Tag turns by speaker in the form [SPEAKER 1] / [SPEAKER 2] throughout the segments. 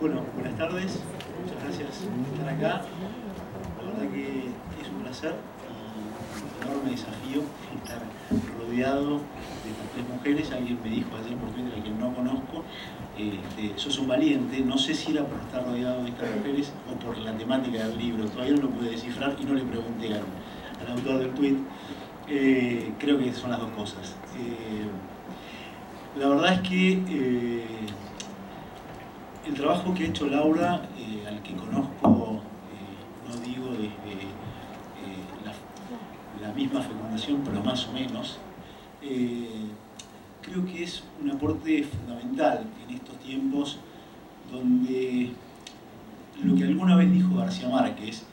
[SPEAKER 1] Bueno, buenas tardes, muchas gracias por estar acá. La verdad que es un placer y un enorme desafío estar rodeado de estas tres mujeres. Alguien me dijo ayer por Twitter, a quien no conozco, sos un valiente. No sé si era por estar rodeado de estas mujeres o por la temática del libro. Todavía no lo pude descifrar y no le pregunté al autor del tweet. Creo que son las dos cosas. La verdad es que el trabajo que ha hecho Laura, al que conozco, no digo desde la misma fecundación, pero más o menos, creo que es un aporte fundamental en estos tiempos donde lo que alguna vez dijo García Márquez,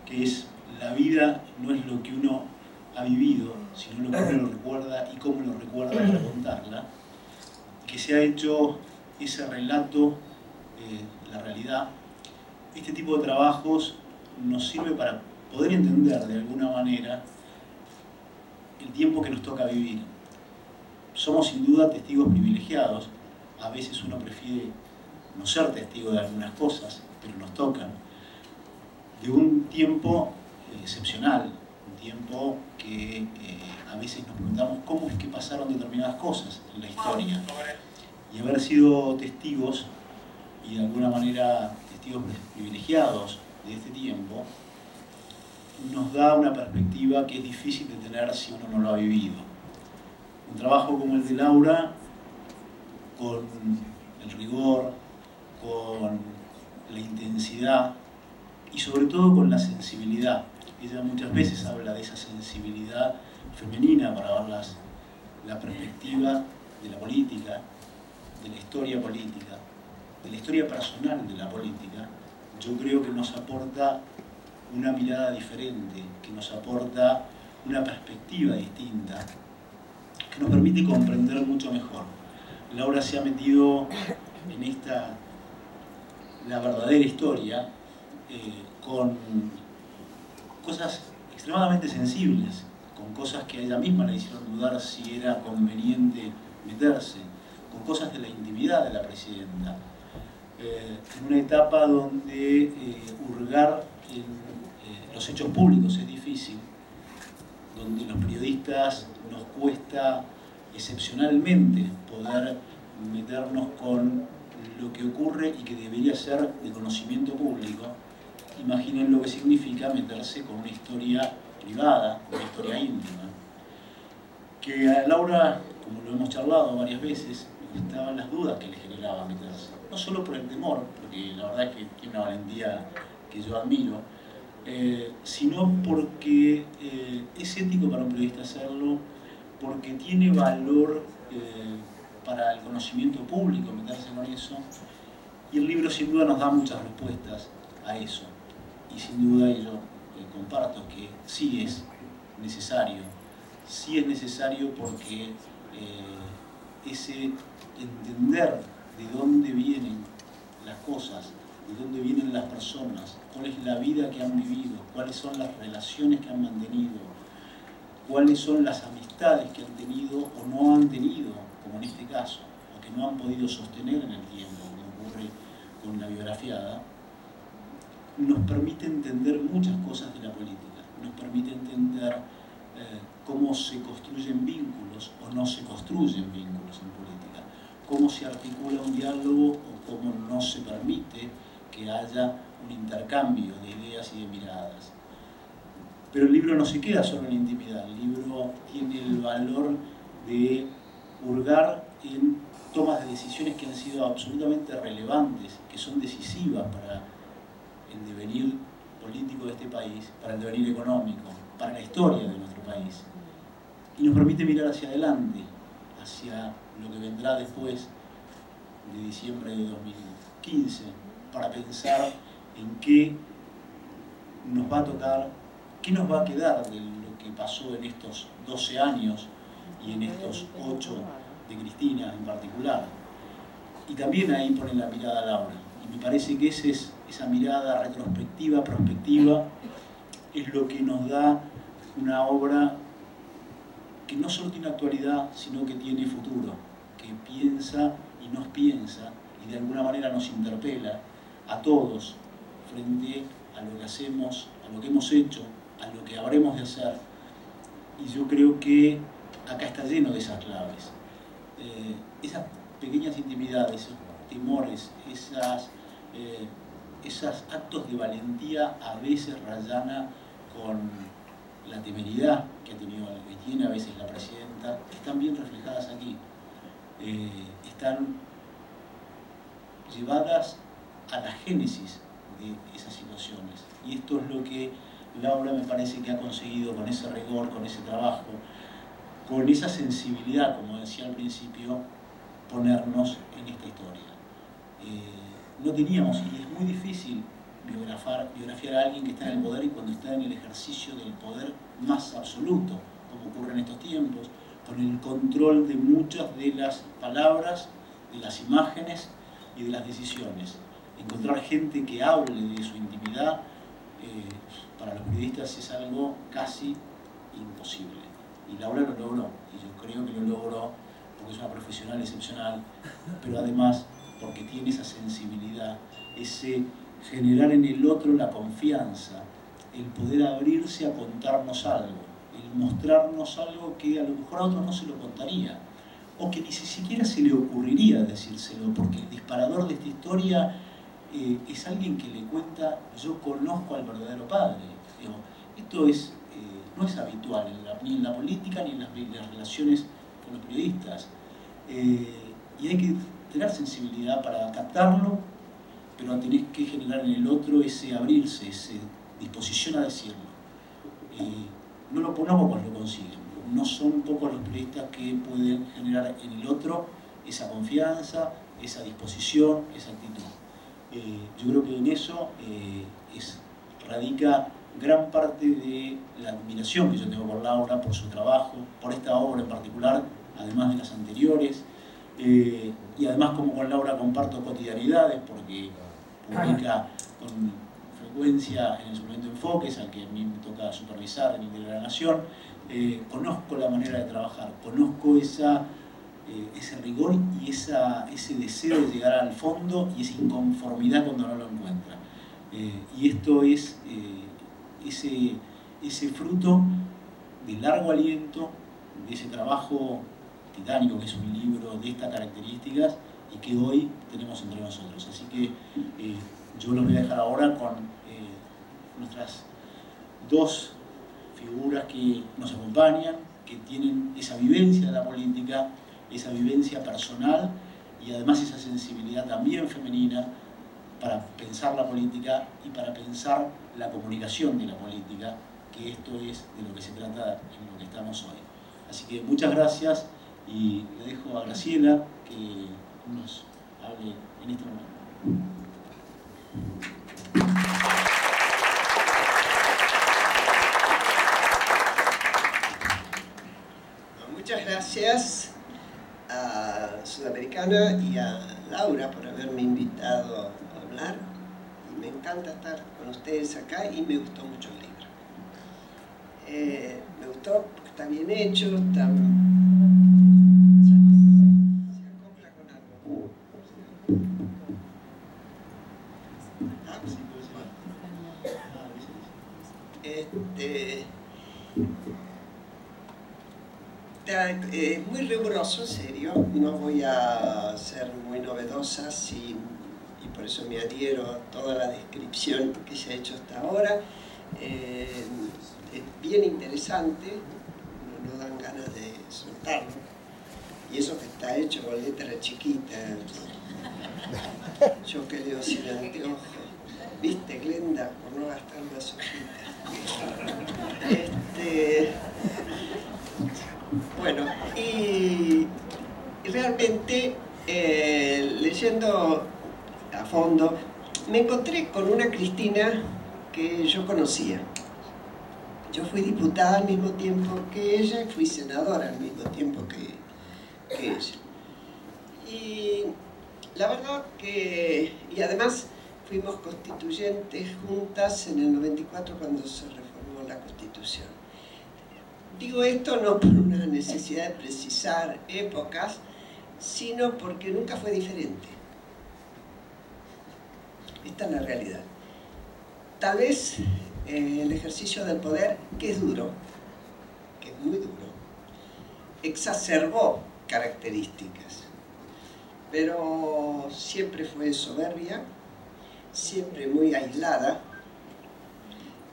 [SPEAKER 1] que es la vida no es lo que uno ha vivido, sino lo que uno lo recuerda y cómo lo recuerda para contarla, que se ha hecho ese relato, la realidad. Este tipo de trabajos nos sirve para poder entender de alguna manera el tiempo que nos toca vivir. Somos sin duda testigos privilegiados, a veces uno prefiere no ser testigo de algunas cosas, pero nos tocan, de un tiempo excepcional, un tiempo que a veces nos preguntamos cómo es que pasaron determinadas cosas en la historia. Y haber sido testigos, y de alguna manera testigos privilegiados de este tiempo, nos da una perspectiva que es difícil de tener si uno no lo ha vivido. Un trabajo como el de Laura, con el rigor, con la intensidad y sobre todo con la sensibilidad. Ella muchas veces habla de esa sensibilidad femenina para ver la perspectiva de la política, de la historia política, de la historia personal de la política. Yo creo que nos aporta una mirada diferente, que nos aporta una perspectiva distinta, que nos permite comprender mucho mejor. Laura se ha metido en esta, la verdadera historia, con cosas extremadamente sensibles, con cosas que a ella misma le hicieron dudar si era conveniente meterse, con cosas de la intimidad de la presidenta, en una etapa donde hurgar en los hechos públicos es difícil, donde los periodistas nos cuesta excepcionalmente poder meternos con lo que ocurre y que debería ser de conocimiento público. Imaginen lo que significa meterse con una historia privada, una historia íntima. Que a Laura, como lo hemos charlado varias veces, estaban las dudas que le generaba meterse. No solo por el temor, porque la verdad es que tiene una valentía que yo admiro, sino porque es ético para un periodista hacerlo, porque tiene valor para el conocimiento público meterse con eso, y el libro sin duda nos da muchas respuestas a eso, y sin duda yo comparto que sí es necesario porque ese entender de dónde vienen las cosas, de dónde vienen las personas, cuál es la vida que han vivido, cuáles son las relaciones que han mantenido, cuáles son las amistades que han tenido o no han tenido, como en este caso, o que no han podido sostener en el tiempo, como ocurre con la biografiada, nos permite entender muchas cosas de la política, nos permite entender cómo se construyen vínculos o no se construyen vínculos en política, cómo se articula un diálogo o cómo no se permite que haya un intercambio de ideas y de miradas. Pero el libro no se queda solo en la intimidad, el libro tiene el valor de hurgar en tomas de decisiones que han sido absolutamente relevantes, que son decisivas para el devenir político de este país, para el devenir económico, para la historia de nuestro país. Y nos permite mirar hacia adelante, hacia lo que vendrá después de diciembre de 2015, para pensar en qué nos va a tocar, qué nos va a quedar de lo que pasó en estos 12 años y en estos 8 de Cristina en particular. Y también ahí pone la mirada Laura. Y me parece que esa mirada retrospectiva, prospectiva, es lo que nos da una obra que no solo tiene actualidad, sino que tiene futuro, que piensa y nos piensa, y de alguna manera nos interpela a todos frente a lo que hacemos, a lo que hemos hecho, a lo que habremos de hacer. Y yo creo que acá está lleno de esas claves. Esas pequeñas intimidades, esos temores, esos actos de valentía a veces rayana con la temeridad que tiene a veces la presidenta, están bien reflejadas aquí. Están llevadas a la génesis de esas situaciones. Y esto es lo que Laura me parece que ha conseguido con ese rigor, con ese trabajo, con esa sensibilidad, como decía al principio, ponernos en esta historia. No teníamos, y es muy difícil biografiar a alguien que está en el poder y cuando está en el ejercicio del poder más absoluto, como ocurre en estos tiempos, con el control de muchas de las palabras, de las imágenes y de las decisiones. Encontrar gente que hable de su intimidad, para los periodistas es algo casi imposible. Y Laura lo logró, y yo creo que lo logró porque es una profesional excepcional, pero además porque tiene esa sensibilidad, ese generar en el otro la confianza, el poder abrirse a contarnos algo, el mostrarnos algo que a lo mejor a otro no se lo contaría, o que ni siquiera se le ocurriría decírselo, porque el disparador de esta historia es alguien que le cuenta: yo conozco al verdadero padre. Esto no es habitual ni en la política ni en las relaciones con los periodistas. Y hay que tener sensibilidad para captarlo, pero tenés que generar en el otro ese abrirse, esa disposición a decirlo. No pocos lo consiguen. No son pocos los periodistas que pueden generar en el otro esa confianza, esa disposición, esa actitud. Yo creo que en eso radica gran parte de la admiración que yo tengo por Laura, por su trabajo, por esta obra en particular, además de las anteriores. Y además, como con Laura comparto cotidianidades, porque publica con frecuencia en el suplemento Enfoques, al que a mí me toca supervisar en el Diario de la Nación. Conozco la manera de trabajar, conozco ese rigor y ese deseo de llegar al fondo y esa inconformidad cuando no lo encuentra. Y esto es ese fruto de largo aliento, de ese trabajo titánico, que es un libro de estas características y que hoy tenemos entre nosotros. Así que yo lo voy a dejar ahora con nuestras dos figuras que nos acompañan, que tienen esa vivencia de la política, esa vivencia personal y además esa sensibilidad también femenina para pensar la política y para pensar la comunicación de la política, que esto es de lo que se trata en lo que estamos hoy. Así que muchas gracias y le dejo a Graciela que nos hable en este momento.
[SPEAKER 2] Muchas gracias a Sudamericana y a Laura por haberme invitado a hablar. Y me encanta estar con ustedes acá y me gustó mucho el libro. Me gustó porque está bien hecho, se acopla con algo. Es muy riguroso, en serio, no voy a ser muy novedosa y por eso me adhiero a toda la descripción que se ha hecho hasta ahora. Es bien interesante, no dan ganas de soltarlo, y eso que está hecho con letra chiquita, yo que leo sin anteojos, ¿viste, Glenda? Por no gastar más hojitas. Bueno, y realmente leyendo a fondo me encontré con una Cristina que yo conocía. Yo fui diputada al mismo tiempo que ella y fui senadora al mismo tiempo que ella. Y la verdad que, y además fuimos constituyentes juntas en el 94 cuando se reformó la Constitución. Digo esto no por una necesidad de precisar épocas, sino porque nunca fue diferente. Esta es la realidad. Tal vez el ejercicio del poder, que es duro, que es muy duro, exacerbó características, pero siempre fue soberbia, siempre muy aislada,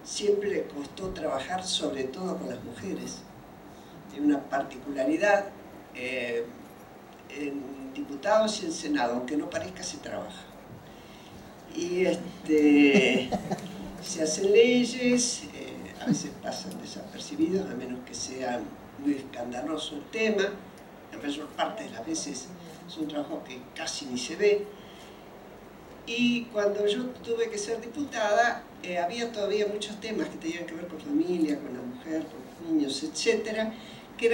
[SPEAKER 2] siempre le costó trabajar sobre todo con las mujeres. Tiene una particularidad, en diputados y en Senado, aunque no parezca, se trabaja. Y se hacen leyes, a veces pasan desapercibidas, a menos que sea muy escandaloso el tema. La mayor parte de las veces es un trabajo que casi ni se ve. Y cuando yo tuve que ser diputada, había todavía muchos temas que tenían que ver con familia, con la mujer, con los niños, etcétera, que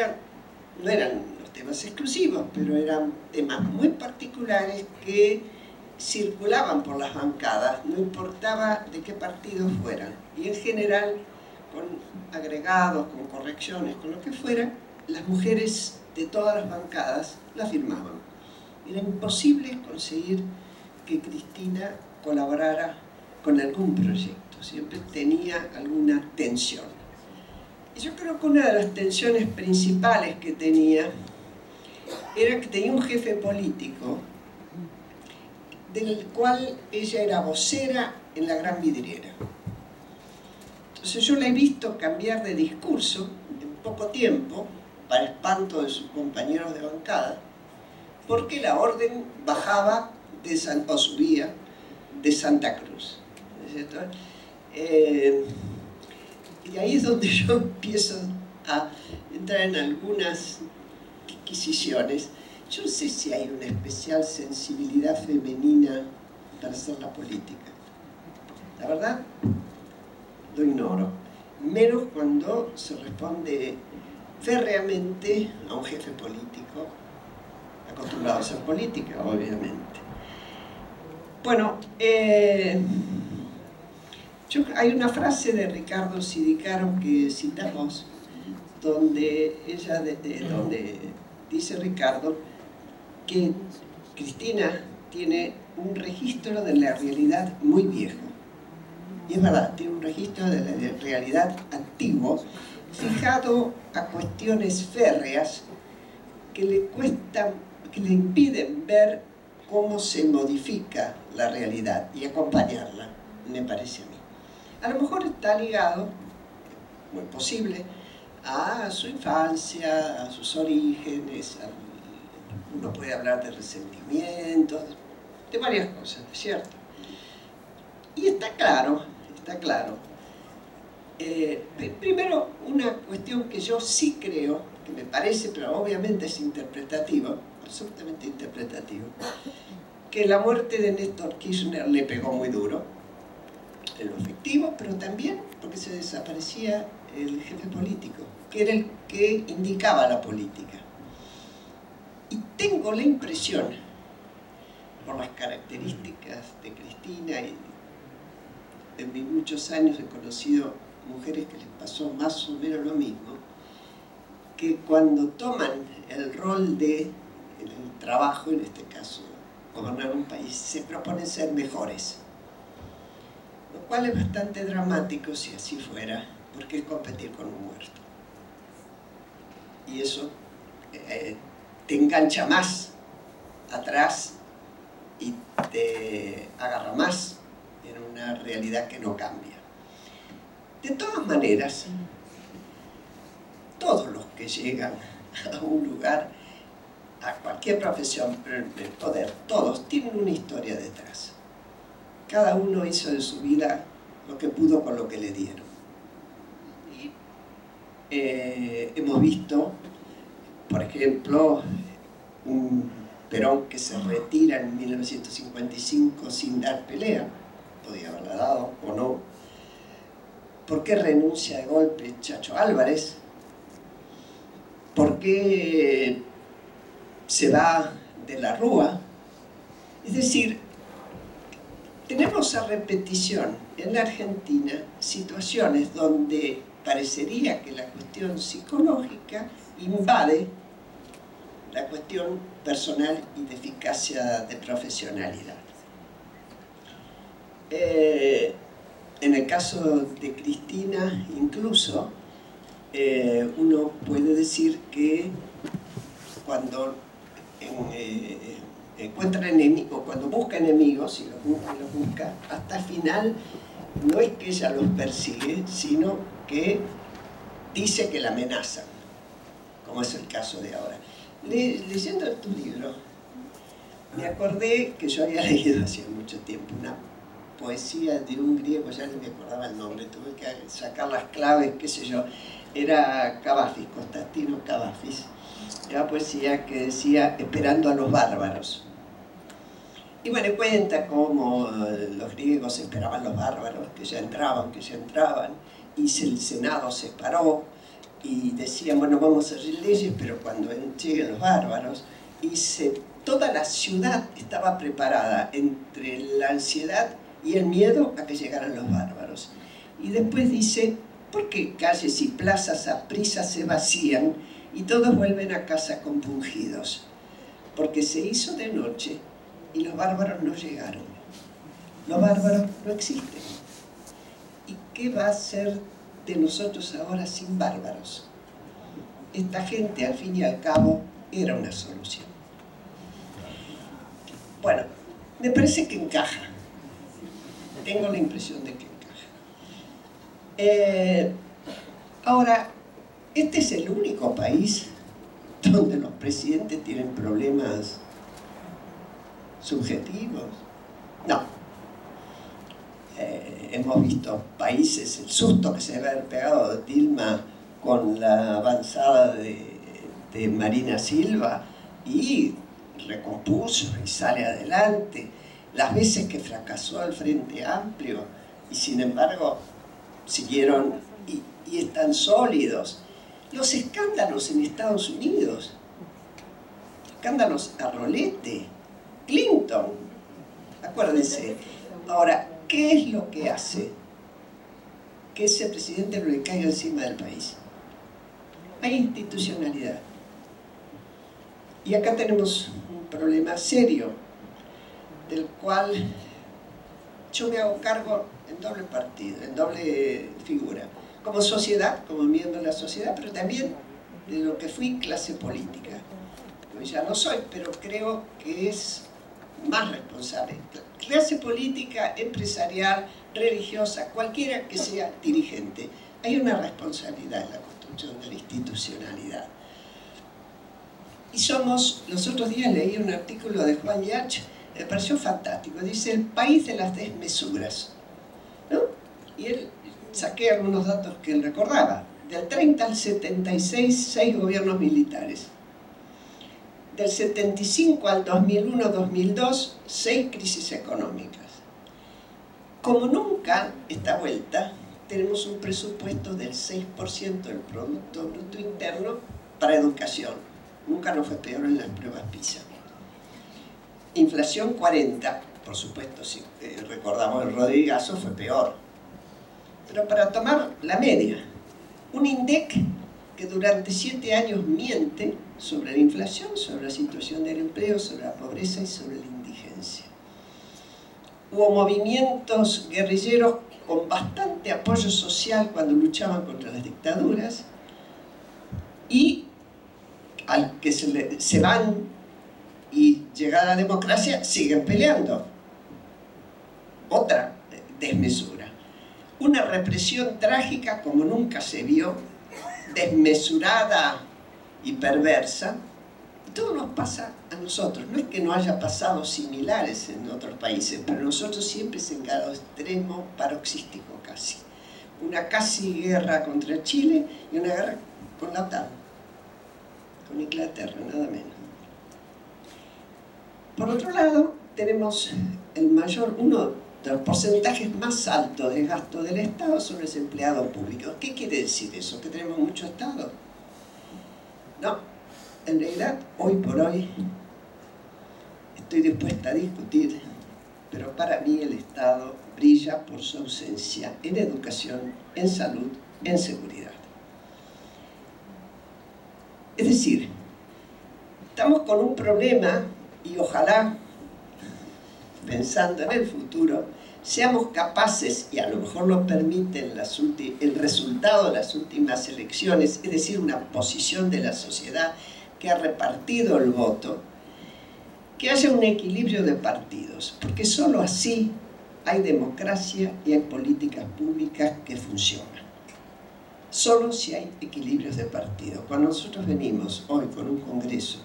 [SPEAKER 2] no eran los temas exclusivos, pero eran temas muy particulares que circulaban por las bancadas, no importaba de qué partido fueran. Y en general, con agregados, con correcciones, con lo que fuera, las mujeres de todas las bancadas la firmaban. Era imposible conseguir que Cristina colaborara con algún proyecto, siempre tenía alguna tensión. Y yo creo que una de las tensiones principales que tenía era que tenía un jefe político del cual ella era vocera en la Gran Vidriera. Entonces yo la he visto cambiar de discurso en poco tiempo, para espanto de sus compañeros de bancada, porque la orden bajaba o subía de Santa Cruz. ¿No es cierto? Y ahí es donde yo empiezo a entrar en algunas adquisiciones. Yo no sé si hay una especial sensibilidad femenina para hacer la política. La verdad, lo ignoro. Menos cuando se responde férreamente a un jefe político, acostumbrado a hacer política, obviamente. Bueno, hay una frase de Ricardo Sidicaro que citamos, donde dice Ricardo que Cristina tiene un registro de la realidad muy viejo. Y es verdad, tiene un registro de la realidad antiguo, fijado a cuestiones férreas que le impiden ver cómo se modifica la realidad y acompañarla, me parece a mí. A lo mejor está ligado, muy posible, a su infancia, a sus orígenes, uno puede hablar de resentimientos, de varias cosas, ¿no es cierto? Y está claro. Primero, una cuestión que yo sí creo, que me parece, pero obviamente es interpretativo, absolutamente interpretativo, que la muerte de Néstor Kirchner le pegó muy duro, en lo efectivo, pero también porque se desaparecía el jefe político, que era el que indicaba la política. Y tengo la impresión, por las características de Cristina, y en mis muchos años he conocido mujeres que les pasó más o menos lo mismo, que cuando toman el rol de el trabajo, en este caso gobernar un país, se proponen ser mejores, lo cual es bastante dramático si así fuera, porque es competir con un muerto, y eso te engancha más atrás y te agarra más en una realidad que no cambia. De todas maneras, todos los que llegan a un lugar, a cualquier profesión, pero en el poder, todos tienen una historia detrás. Cada uno hizo de su vida lo que pudo con lo que le dieron. Y hemos visto, por ejemplo, un Perón que se retira en 1955 sin dar pelea, podía haberla dado o no. ¿Por qué renuncia de golpe Chacho Álvarez? ¿Por qué se va de la Rúa? Es decir, tenemos a repetición en la Argentina situaciones donde parecería que la cuestión psicológica invade la cuestión personal y de eficacia de profesionalidad. En el caso de Cristina, incluso, uno puede decir que cuando encuentra enemigos, cuando busca enemigos y los busca, hasta el final no es que ella los persigue, sino que dice que la amenazan, como es el caso de ahora. Leyendo tu libro, me acordé que yo había leído hace mucho tiempo una poesía de un griego, ya no me acordaba el nombre, tuve que sacar las claves, qué sé yo, era Cavafis, Constantino Cavafis. Era poesía que decía esperando a los bárbaros. Y bueno, cuenta cómo los griegos esperaban los bárbaros, que ya entraban, y el Senado se paró y decían, bueno, vamos a hacer leyes, pero cuando lleguen los bárbaros, toda la ciudad estaba preparada entre la ansiedad y el miedo a que llegaran los bárbaros. Y después dice, ¿por qué calles y plazas a prisa se vacían y todos vuelven a casa compungidos? Porque se hizo de noche y los bárbaros no llegaron. Los bárbaros no existen. ¿Y qué va a ser de nosotros ahora sin bárbaros? Esta gente, al fin y al cabo, era una solución. Bueno, me parece que encaja. Tengo la impresión de que encaja. Ahora, este es el único país donde los presidentes tienen problemas subjetivos. No. Hemos visto países, el susto que se debe haber pegado Dilma con la avanzada de Marina Silva, y recompuso y sale adelante. Las veces que fracasó el Frente Amplio y sin embargo siguieron y están sólidos. Los escándalos en Estados Unidos, escándalos a rolete, Clinton, acuérdense. Ahora, ¿qué es lo que hace que ese presidente no le caiga encima del país? Hay institucionalidad. Y acá tenemos un problema serio, del cual yo me hago cargo en doble partido, en doble figura. Como sociedad, como miembro de la sociedad, pero también de lo que fui clase política. Pues ya no soy, pero creo que es más responsable. Clase política, empresarial, religiosa, cualquiera que sea dirigente. Hay una responsabilidad en la construcción de la institucionalidad. Y somos, los otros días leí un artículo de Juan Yach, me pareció fantástico, dice el país de las desmesuras, ¿no? Y él, saqué algunos datos que él recordaba, del 30 al 76, 6 gobiernos militares, del 75 al 2001-2002, 6 crisis económicas. Como nunca, esta vuelta, tenemos un presupuesto del 6% del Producto Bruto Interno para educación. Nunca nos fue peor en las pruebas PISA. Inflación 40, por supuesto, si recordamos el Rodrigazo, fue peor. Pero para tomar la media, un INDEC que durante 7 años miente sobre la inflación, sobre la situación del empleo, sobre la pobreza y sobre la indigencia. Hubo movimientos guerrilleros con bastante apoyo social cuando luchaban contra las dictaduras, y al que se van y llega la democracia, siguen peleando. Otra desmesura. Una represión trágica como nunca se vio, desmesurada y perversa. Y todo nos pasa a nosotros. No es que no haya pasado similares en otros países, pero nosotros siempre es en grado extremo, paroxístico casi. Una casi guerra contra Chile y una guerra con la OTAN, con Inglaterra, nada menos. Por otro lado, tenemos uno de los porcentajes más altos de gasto del Estado son los empleados públicos. ¿Qué quiere decir eso? ¿Que tenemos mucho Estado? No, en realidad, hoy por hoy, estoy dispuesta a discutir, pero para mí el Estado brilla por su ausencia en educación, en salud, en seguridad. Es decir, estamos con un problema, y ojalá, pensando en el futuro, seamos capaces, y a lo mejor lo permiten el resultado de las últimas elecciones, es decir, una posición de la sociedad que ha repartido el voto, que haya un equilibrio de partidos, porque solo así hay democracia y hay políticas públicas que funcionan. Solo si hay equilibrios de partidos. Cuando nosotros venimos hoy con un congreso,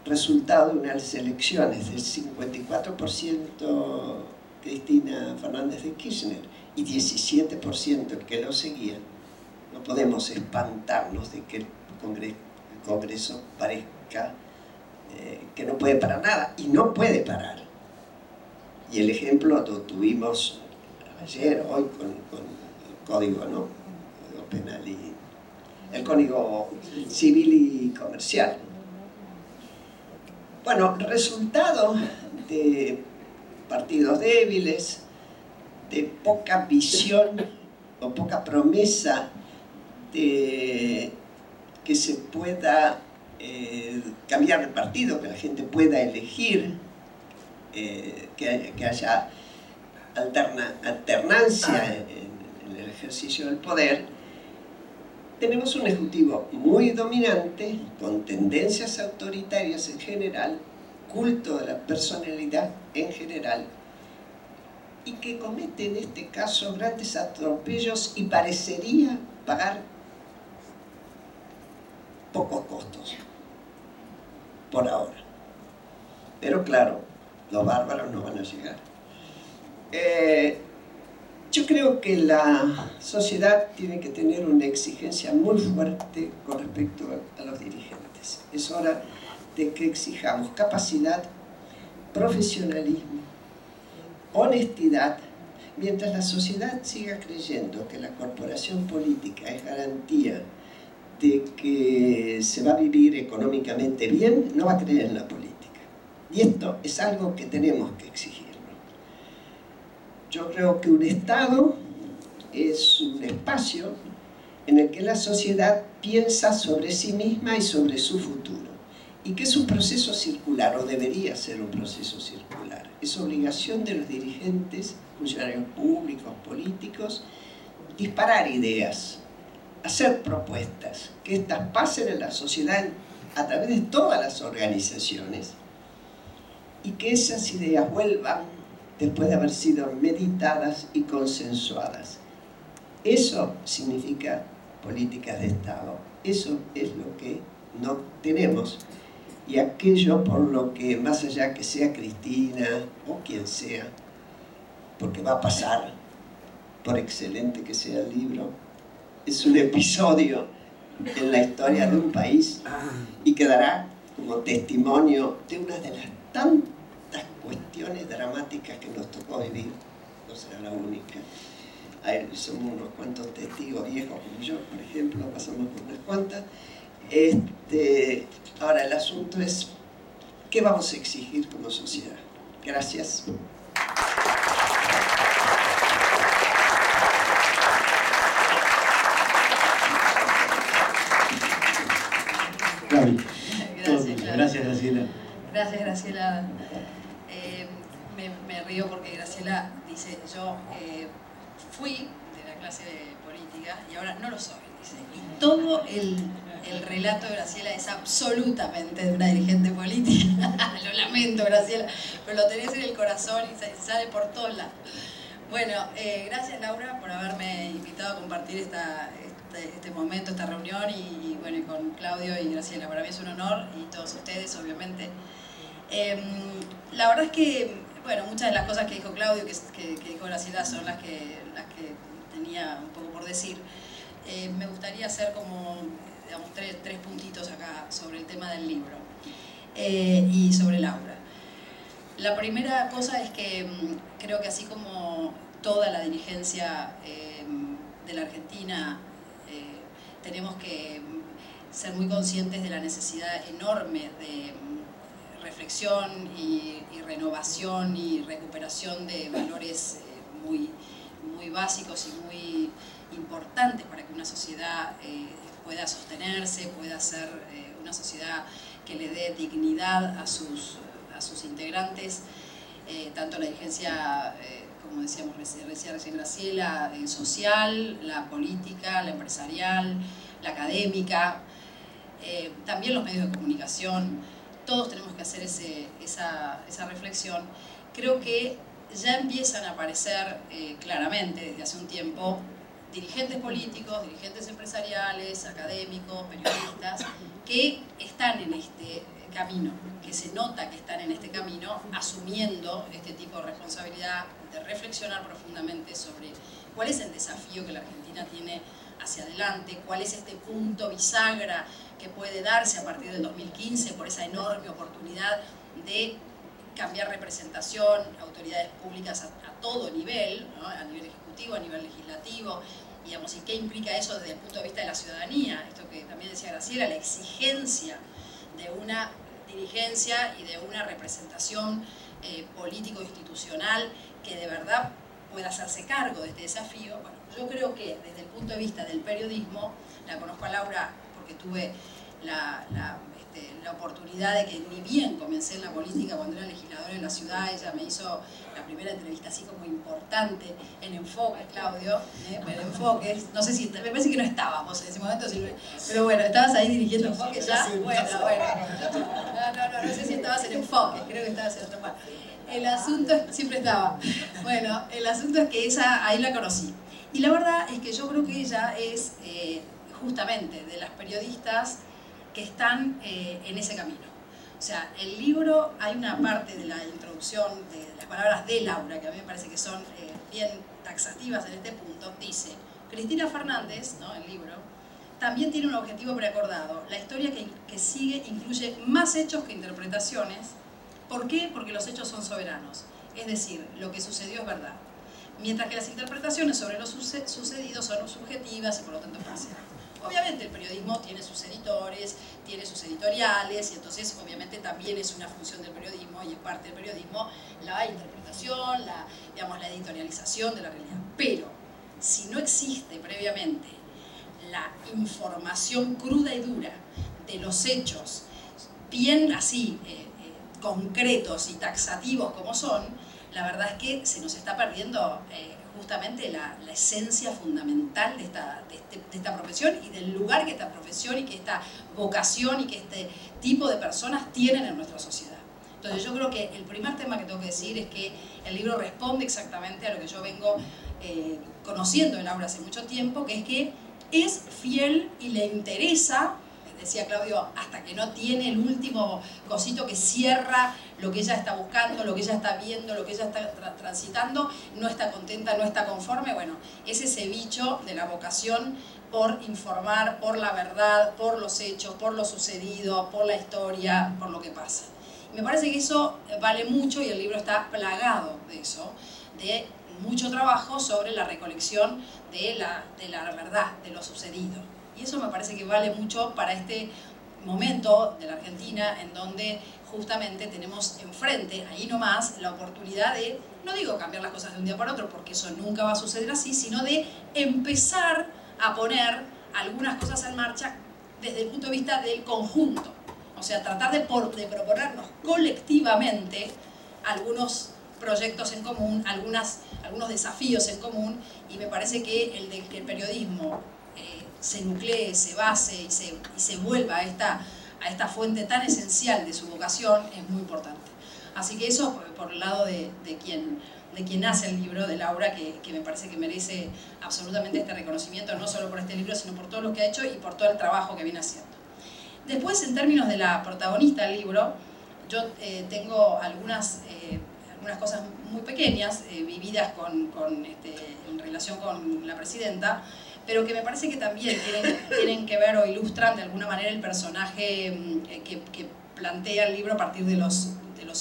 [SPEAKER 2] resultado de unas elecciones del 54% Cristina Fernández de Kirchner y 17% que lo seguían, no podemos espantarnos de que el Congreso parezca que no puede parar nada, y no puede parar. Y el ejemplo lo tuvimos ayer, hoy, con el código, ¿no?, penal y el código civil y comercial. Bueno, resultado de partidos débiles, de poca visión o poca promesa de que se pueda cambiar de partido, que la gente pueda elegir, que haya alternancia en el ejercicio del poder. Tenemos un ejecutivo muy dominante, con tendencias autoritarias en general, culto de la personalidad en general, y que comete en este caso grandes atropellos y parecería pagar pocos costos, por ahora. Pero claro, los bárbaros no van a llegar. Yo creo que la sociedad tiene que tener una exigencia muy fuerte con respecto a los dirigentes. Es hora de que exijamos capacidad, profesionalismo, honestidad. Mientras la sociedad siga creyendo que la corporación política es garantía de que se va a vivir económicamente bien, no va a creer en la política. Y esto es algo que tenemos que exigirlo. Yo creo que un Estado es un espacio en el que la sociedad piensa sobre sí misma y sobre su futuro, y que es un proceso circular, o debería ser un proceso circular. Es obligación de los dirigentes, funcionarios públicos, políticos, disparar ideas, hacer propuestas, que éstas pasen en la sociedad a través de todas las organizaciones, y que esas ideas vuelvan después de haber sido meditadas y consensuadas. Eso significa políticas de Estado. Eso es lo que no tenemos. Y aquello por lo que, más allá que sea Cristina o quien sea, porque va a pasar, por excelente que sea el libro, es un episodio en la historia de un país y quedará como testimonio de una de las tantas cuestiones dramáticas que nos tocó vivir. No será la única. Somos unos cuantos testigos viejos como yo, por ejemplo, pasamos por unas cuantas. Ahora el asunto es ¿qué vamos a exigir como sociedad? Gracias.
[SPEAKER 1] Gracias, Graciela.
[SPEAKER 3] Gracias, Graciela. Me río porque Graciela dice, yo fui de la clase de política y ahora no lo soy, dice. Y todo el relato de Graciela es absolutamente de una dirigente política. Lo lamento, Graciela, pero lo tenés en el corazón y sale por todos lados. Bueno, gracias, Laura, por haberme invitado a compartir este momento, esta reunión, y bueno, y con Claudio y Graciela. Para mí es un honor, y todos ustedes, obviamente. La verdad es que, bueno, muchas de las cosas que dijo Claudio, que dijo Graciela, son las que tenía un poco por decir. Me gustaría hacer como, digamos, tres puntitos acá sobre el tema del libro y sobre Laura. La primera cosa es que creo que así como toda la dirigencia de la Argentina, tenemos que ser muy conscientes de la necesidad enorme de reflexión y renovación y recuperación de valores muy básicos y muy importantes para que una sociedad pueda sostenerse, pueda ser una sociedad que le dé dignidad a sus integrantes. tanto la dirigencia, como decíamos recién Graciela, social, la política, la empresarial, la académica, también los medios de comunicación. Todos tenemos que hacer esa reflexión. Creo que ya empiezan a aparecer claramente desde hace un tiempo dirigentes políticos, dirigentes empresariales, académicos, periodistas, que están en este camino, que se nota que están en este camino, asumiendo este tipo de responsabilidad, de reflexionar profundamente sobre cuál es el desafío que la Argentina tiene hacia adelante, cuál es este punto bisagra que puede darse a partir del 2015 por esa enorme oportunidad de cambiar representación, autoridades públicas a todo nivel, ¿no? A nivel ejecutivo, a nivel legislativo, digamos, y qué implica eso desde el punto de vista de la ciudadanía, esto que también decía Graciela, la exigencia de una dirigencia y de una representación político-institucional que de verdad pueda hacerse cargo de este desafío. Bueno, yo creo que desde el punto de vista del periodismo, la conozco a Laura porque tuve la oportunidad de que ni bien comencé en la política cuando era legisladora en la ciudad, ella me hizo la primera entrevista así como importante en Enfoques, Claudio, en Enfoques, no sé si, me parece que no estábamos en ese momento, pero bueno, estabas ahí dirigiendo Enfoques ya, bueno, no sé si estabas en Enfoques, creo que estabas en otro lugar. El asunto, siempre estaba, bueno, el asunto es que ahí la conocí, y la verdad es que yo creo que ella es justamente de las periodistas que están en ese camino. O sea, el libro, hay una parte de la introducción de las palabras de Laura, que a mí me parece que son bien taxativas en este punto, dice, Cristina Fernández, ¿no?, el libro, también tiene un objetivo preacordado. La historia que sigue incluye más hechos que interpretaciones. ¿Por qué? Porque los hechos son soberanos. Es decir, lo que sucedió es verdad. Mientras que las interpretaciones sobre lo sucedido son subjetivas y por lo tanto parciales. Obviamente el periodismo tiene sus editores, tiene sus editoriales, y entonces obviamente también es una función del periodismo y es parte del periodismo la interpretación, la editorialización de la realidad. Pero si no existe previamente la información cruda y dura de los hechos, bien así concretos y taxativos como son, la verdad es que se nos está perdiendo justamente la esencia fundamental de esta profesión y del lugar que esta profesión y que esta vocación y que este tipo de personas tienen en nuestra sociedad. Entonces yo creo que el primer tema que tengo que decir es que el libro responde exactamente a lo que yo vengo conociendo en Laura hace mucho tiempo, que es que es fiel y le interesa, decía Claudio, hasta que no tiene el último cosito que cierra lo que ella está buscando, lo que ella está viendo, lo que ella está transitando, no está contenta, no está conforme. Bueno, es ese bicho de la vocación por informar, por la verdad, por los hechos, por lo sucedido, por la historia, por lo que pasa. Y me parece que eso vale mucho y el libro está plagado de eso, de mucho trabajo sobre la recolección de la verdad, de lo sucedido. Y eso me parece que vale mucho para este momento de la Argentina en donde justamente tenemos enfrente, ahí nomás, la oportunidad de, no digo cambiar las cosas de un día para otro, porque eso nunca va a suceder así, sino de empezar a poner algunas cosas en marcha desde el punto de vista del conjunto. O sea, tratar de proponernos colectivamente algunos proyectos en común, algunos desafíos en común, y me parece que el de que el periodismo se nuclee, se base y se vuelva a esta fuente tan esencial de su vocación es muy importante. Así que eso por el lado de quien hace el libro, de Laura, que me parece que merece absolutamente este reconocimiento, no solo por este libro, sino por todo lo que ha hecho y por todo el trabajo que viene haciendo. Después, en términos de la protagonista del libro, yo tengo algunas cosas muy pequeñas, vividas en relación con la presidenta, pero que me parece que también tienen que ver o ilustran de alguna manera el personaje que plantea el libro a partir de los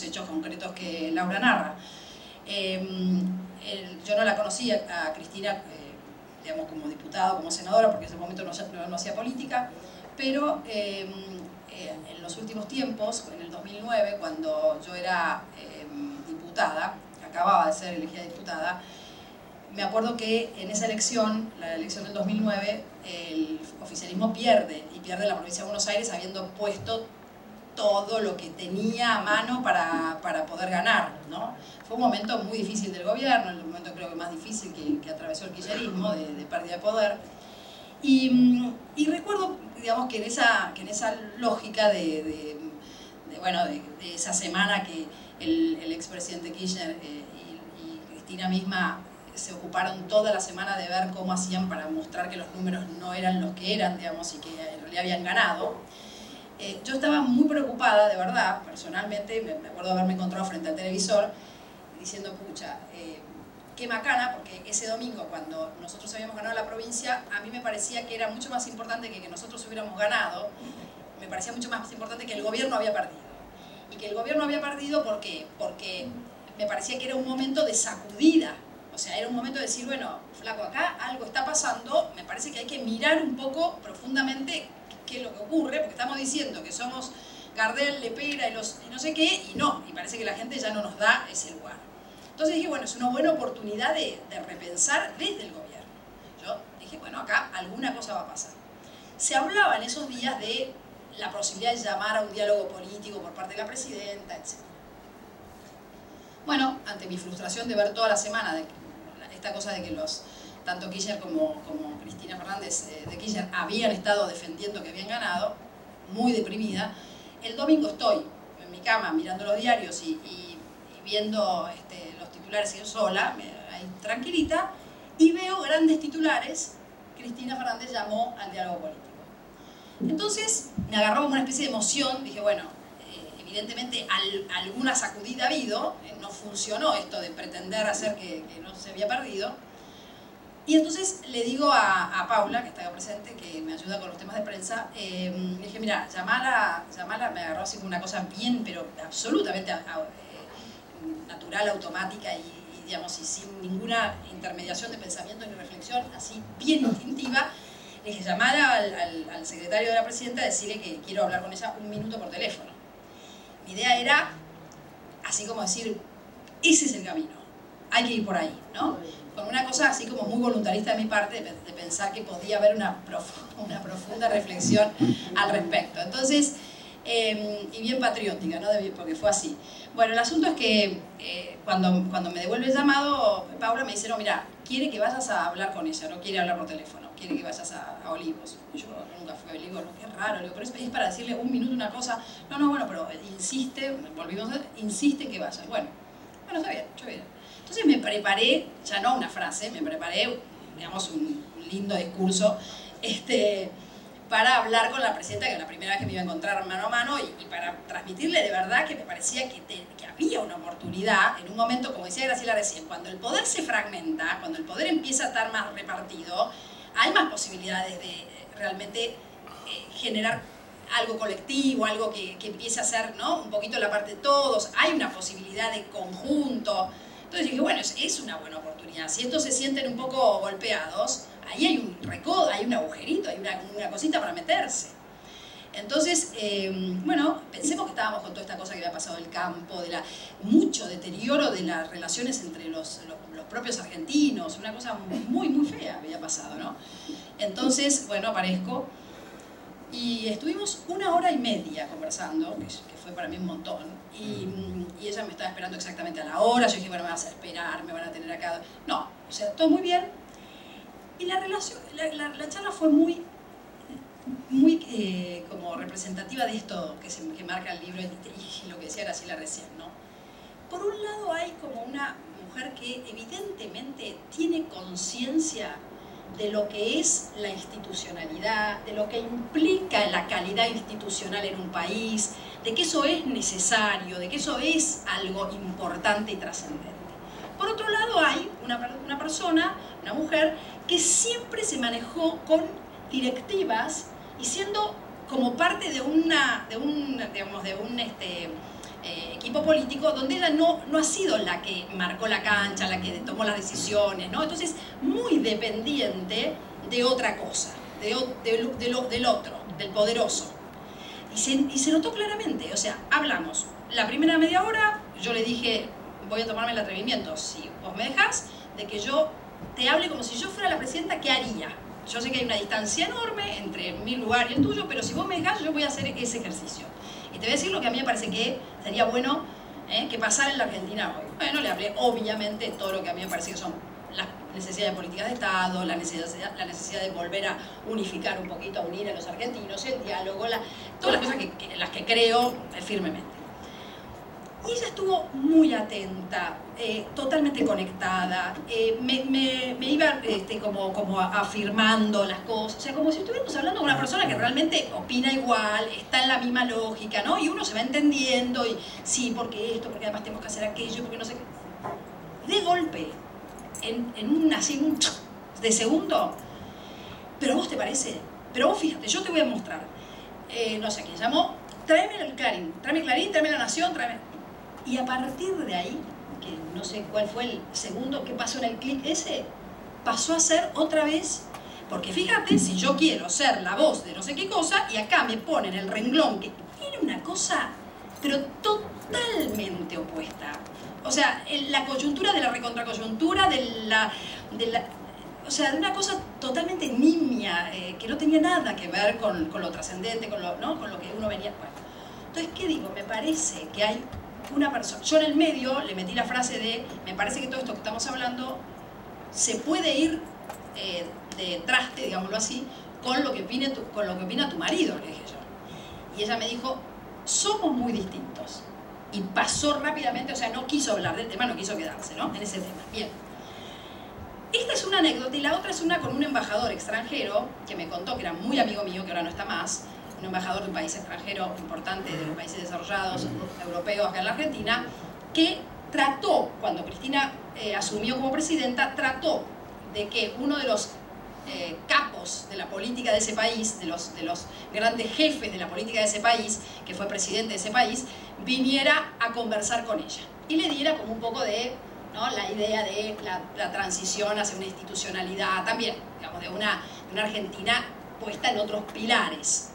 [SPEAKER 3] hechos concretos que Laura narra. Yo no la conocía a Cristina, digamos, como diputada, como senadora, porque en ese momento no hacía política, pero en los últimos tiempos, en el 2009, cuando yo era diputada, acababa de ser elegida diputada, me acuerdo que en esa elección, la elección del 2009, el oficialismo pierde, y pierde la provincia de Buenos Aires habiendo puesto todo lo que tenía a mano para poder ganar, ¿no? Fue un momento muy difícil del gobierno, el momento creo que más difícil que atravesó el kirchnerismo, de pérdida de poder. Y recuerdo, digamos, que en esa lógica de esa semana que el expresidente Kirchner y Cristina misma se ocuparon toda la semana de ver cómo hacían para mostrar que los números no eran los que eran, digamos, y que en realidad habían ganado. Yo estaba muy preocupada, de verdad, personalmente, me acuerdo de haberme encontrado frente al televisor diciendo, pucha, qué macana, porque ese domingo cuando nosotros habíamos ganado la provincia, a mí me parecía que era mucho más importante que nosotros hubiéramos ganado, me parecía mucho más importante que el gobierno había perdido. Y que el gobierno había perdido, ¿por qué? Porque me parecía que era un momento de sacudida, o sea, era un momento de decir, bueno, flaco, acá algo está pasando, me parece que hay que mirar un poco profundamente qué es lo que ocurre, porque estamos diciendo que somos Gardel, Lepera y no sé qué, y parece que la gente ya no nos da ese lugar. Entonces dije, bueno, es una buena oportunidad de repensar desde el gobierno. Yo dije, bueno, acá alguna cosa va a pasar. Se hablaba en esos días de la posibilidad de llamar a un diálogo político por parte de la presidenta, etc. Bueno, ante mi frustración de ver toda la semana esta cosa de que tanto Kirchner como Cristina Fernández de Kirchner habían estado defendiendo que habían ganado, muy deprimida, el domingo estoy en mi cama mirando los diarios y viendo los titulares y yo sola, ahí tranquilita, y veo grandes titulares: Cristina Fernández llamó al diálogo político. Entonces me agarró como una especie de emoción, dije, bueno, evidentemente alguna sacudida ha habido, no funcionó esto de pretender hacer que no se había perdido. Y entonces le digo a Paula, que está acá presente, que me ayuda con los temas de prensa, le dije, mira, llamala, me agarró así como una cosa bien, pero absolutamente natural, automática y digamos, y sin ninguna intermediación de pensamiento ni reflexión, así bien instintiva. Le dije, llamar al secretario de la presidenta, decirle que quiero hablar con ella un minuto por teléfono. Mi idea era, así como decir, ese es el camino, hay que ir por ahí, ¿no? Con una cosa así como muy voluntarista de mi parte, de pensar que podía haber una profunda reflexión al respecto. Entonces, y bien patriótica, ¿no? Porque fue así. Bueno, el asunto es que cuando me devuelve el llamado, Paula me dice, no, mira, quiere que vayas a hablar con ella, no quiere hablar por teléfono, quiere que vayas a Olivos. Yo nunca fui a Olivos, qué raro, digo, pero es para decirle un minuto una cosa. No, bueno, pero insiste, insiste que vayas. Bueno, está bien, yo bien. Entonces me preparé, ya no una frase, me preparé, digamos, un lindo discurso, para hablar con la presidenta, que era la primera vez que me iba a encontrar mano a mano, y para transmitirle de verdad que me parecía que había una oportunidad en un momento, como decía Graciela recién, cuando el poder se fragmenta, cuando el poder empieza a estar más repartido, hay más posibilidades de realmente generar algo colectivo, algo que empiece a ser, ¿no?, un poquito la parte de todos, hay una posibilidad de conjunto. Entonces dije, bueno, es una buena oportunidad. Si estos se sienten un poco golpeados, ahí hay un recodo, hay un agujerito, hay una cosita para meterse. Entonces, bueno, pensemos que estábamos con toda esta cosa que había pasado del campo, mucho deterioro de las relaciones entre los propios argentinos, una cosa muy, muy fea había pasado, ¿no? Entonces, bueno, aparezco y estuvimos 1 hora y media conversando, que fue para mí un montón, y ella me estaba esperando exactamente a la hora. Yo dije, bueno, me vas a esperar, me van a tener acá. No, o sea, todo muy bien. Y la charla fue muy como representativa de esto que marca el libro y lo que decía Graciela recién, ¿no? Por un lado hay como una mujer que evidentemente tiene conciencia de lo que es la institucionalidad, de lo que implica la calidad institucional en un país, de que eso es necesario, de que eso es algo importante y trascendente. Por otro lado hay una persona, una mujer, que siempre se manejó con directivas y siendo como parte de un equipo político donde ella no ha sido la que marcó la cancha, la que tomó las decisiones, ¿no? Entonces, muy dependiente de otra cosa, del otro, del poderoso. Y se notó claramente, o sea, hablamos la primera media hora, yo le dije, voy a tomarme el atrevimiento, si vos me dejás, de que yo te hable como si yo fuera la presidenta, ¿qué haría? Yo sé que hay una distancia enorme entre mi lugar y el tuyo, pero si vos me dejás, yo voy a hacer ese ejercicio. Y te voy a decir lo que a mí me parece que sería bueno que pasara en la Argentina hoy. Bueno, le hablé obviamente de todo lo que a mí me parece que son las necesidades de políticas de Estado, la necesidad de volver a unificar un poquito, a unir a los argentinos, el diálogo, todas las cosas en las que creo firmemente. Y ella estuvo muy atenta, totalmente conectada, me iba como afirmando las cosas, o sea, como si estuviéramos hablando con una persona que realmente opina igual, está en la misma lógica, ¿no? Y uno se va entendiendo, y sí, porque esto, porque además tenemos que hacer aquello, porque no sé qué. De golpe, en un de segundo, ¿pero a vos te parece? Pero vos fíjate, yo te voy a mostrar, no sé quién llamó, tráeme el Clarín, tráeme La Nación, tráeme... Y a partir de ahí, que no sé cuál fue el segundo que pasó en el clic ese, pasó a ser otra vez, porque fíjate, si yo quiero ser la voz de no sé qué cosa, y acá me ponen el renglón, que tiene una cosa, pero totalmente opuesta. O sea, la coyuntura de la recontracoyuntura, o sea, de una cosa totalmente nimia, que no tenía nada que ver con lo trascendente, ¿no? Con lo que uno venía... Bueno. Entonces, ¿qué digo? Me parece que hay una persona... Yo en el medio le metí la frase de, me parece que todo esto que estamos hablando se puede ir de traste, digámoslo así, con lo que opina tu marido, le dije yo. Y ella me dijo, somos muy distintos. Y pasó rápidamente, o sea, no quiso hablar del tema, no quiso quedarse, ¿no? En ese tema. Bien. Esta es una anécdota y la otra es una con un embajador extranjero que me contó que era muy amigo mío, que ahora no está más, un embajador de un país extranjero importante, de los países desarrollados, europeos, acá en la Argentina, que trató, cuando Cristina asumió como presidenta, trató de que uno de los capos de la política de ese país, de los grandes jefes de la política de ese país, que fue presidente de ese país, viniera a conversar con ella y le diera como un poco de, ¿no?, la idea de la transición hacia una institucionalidad también, digamos, de una Argentina puesta en otros pilares.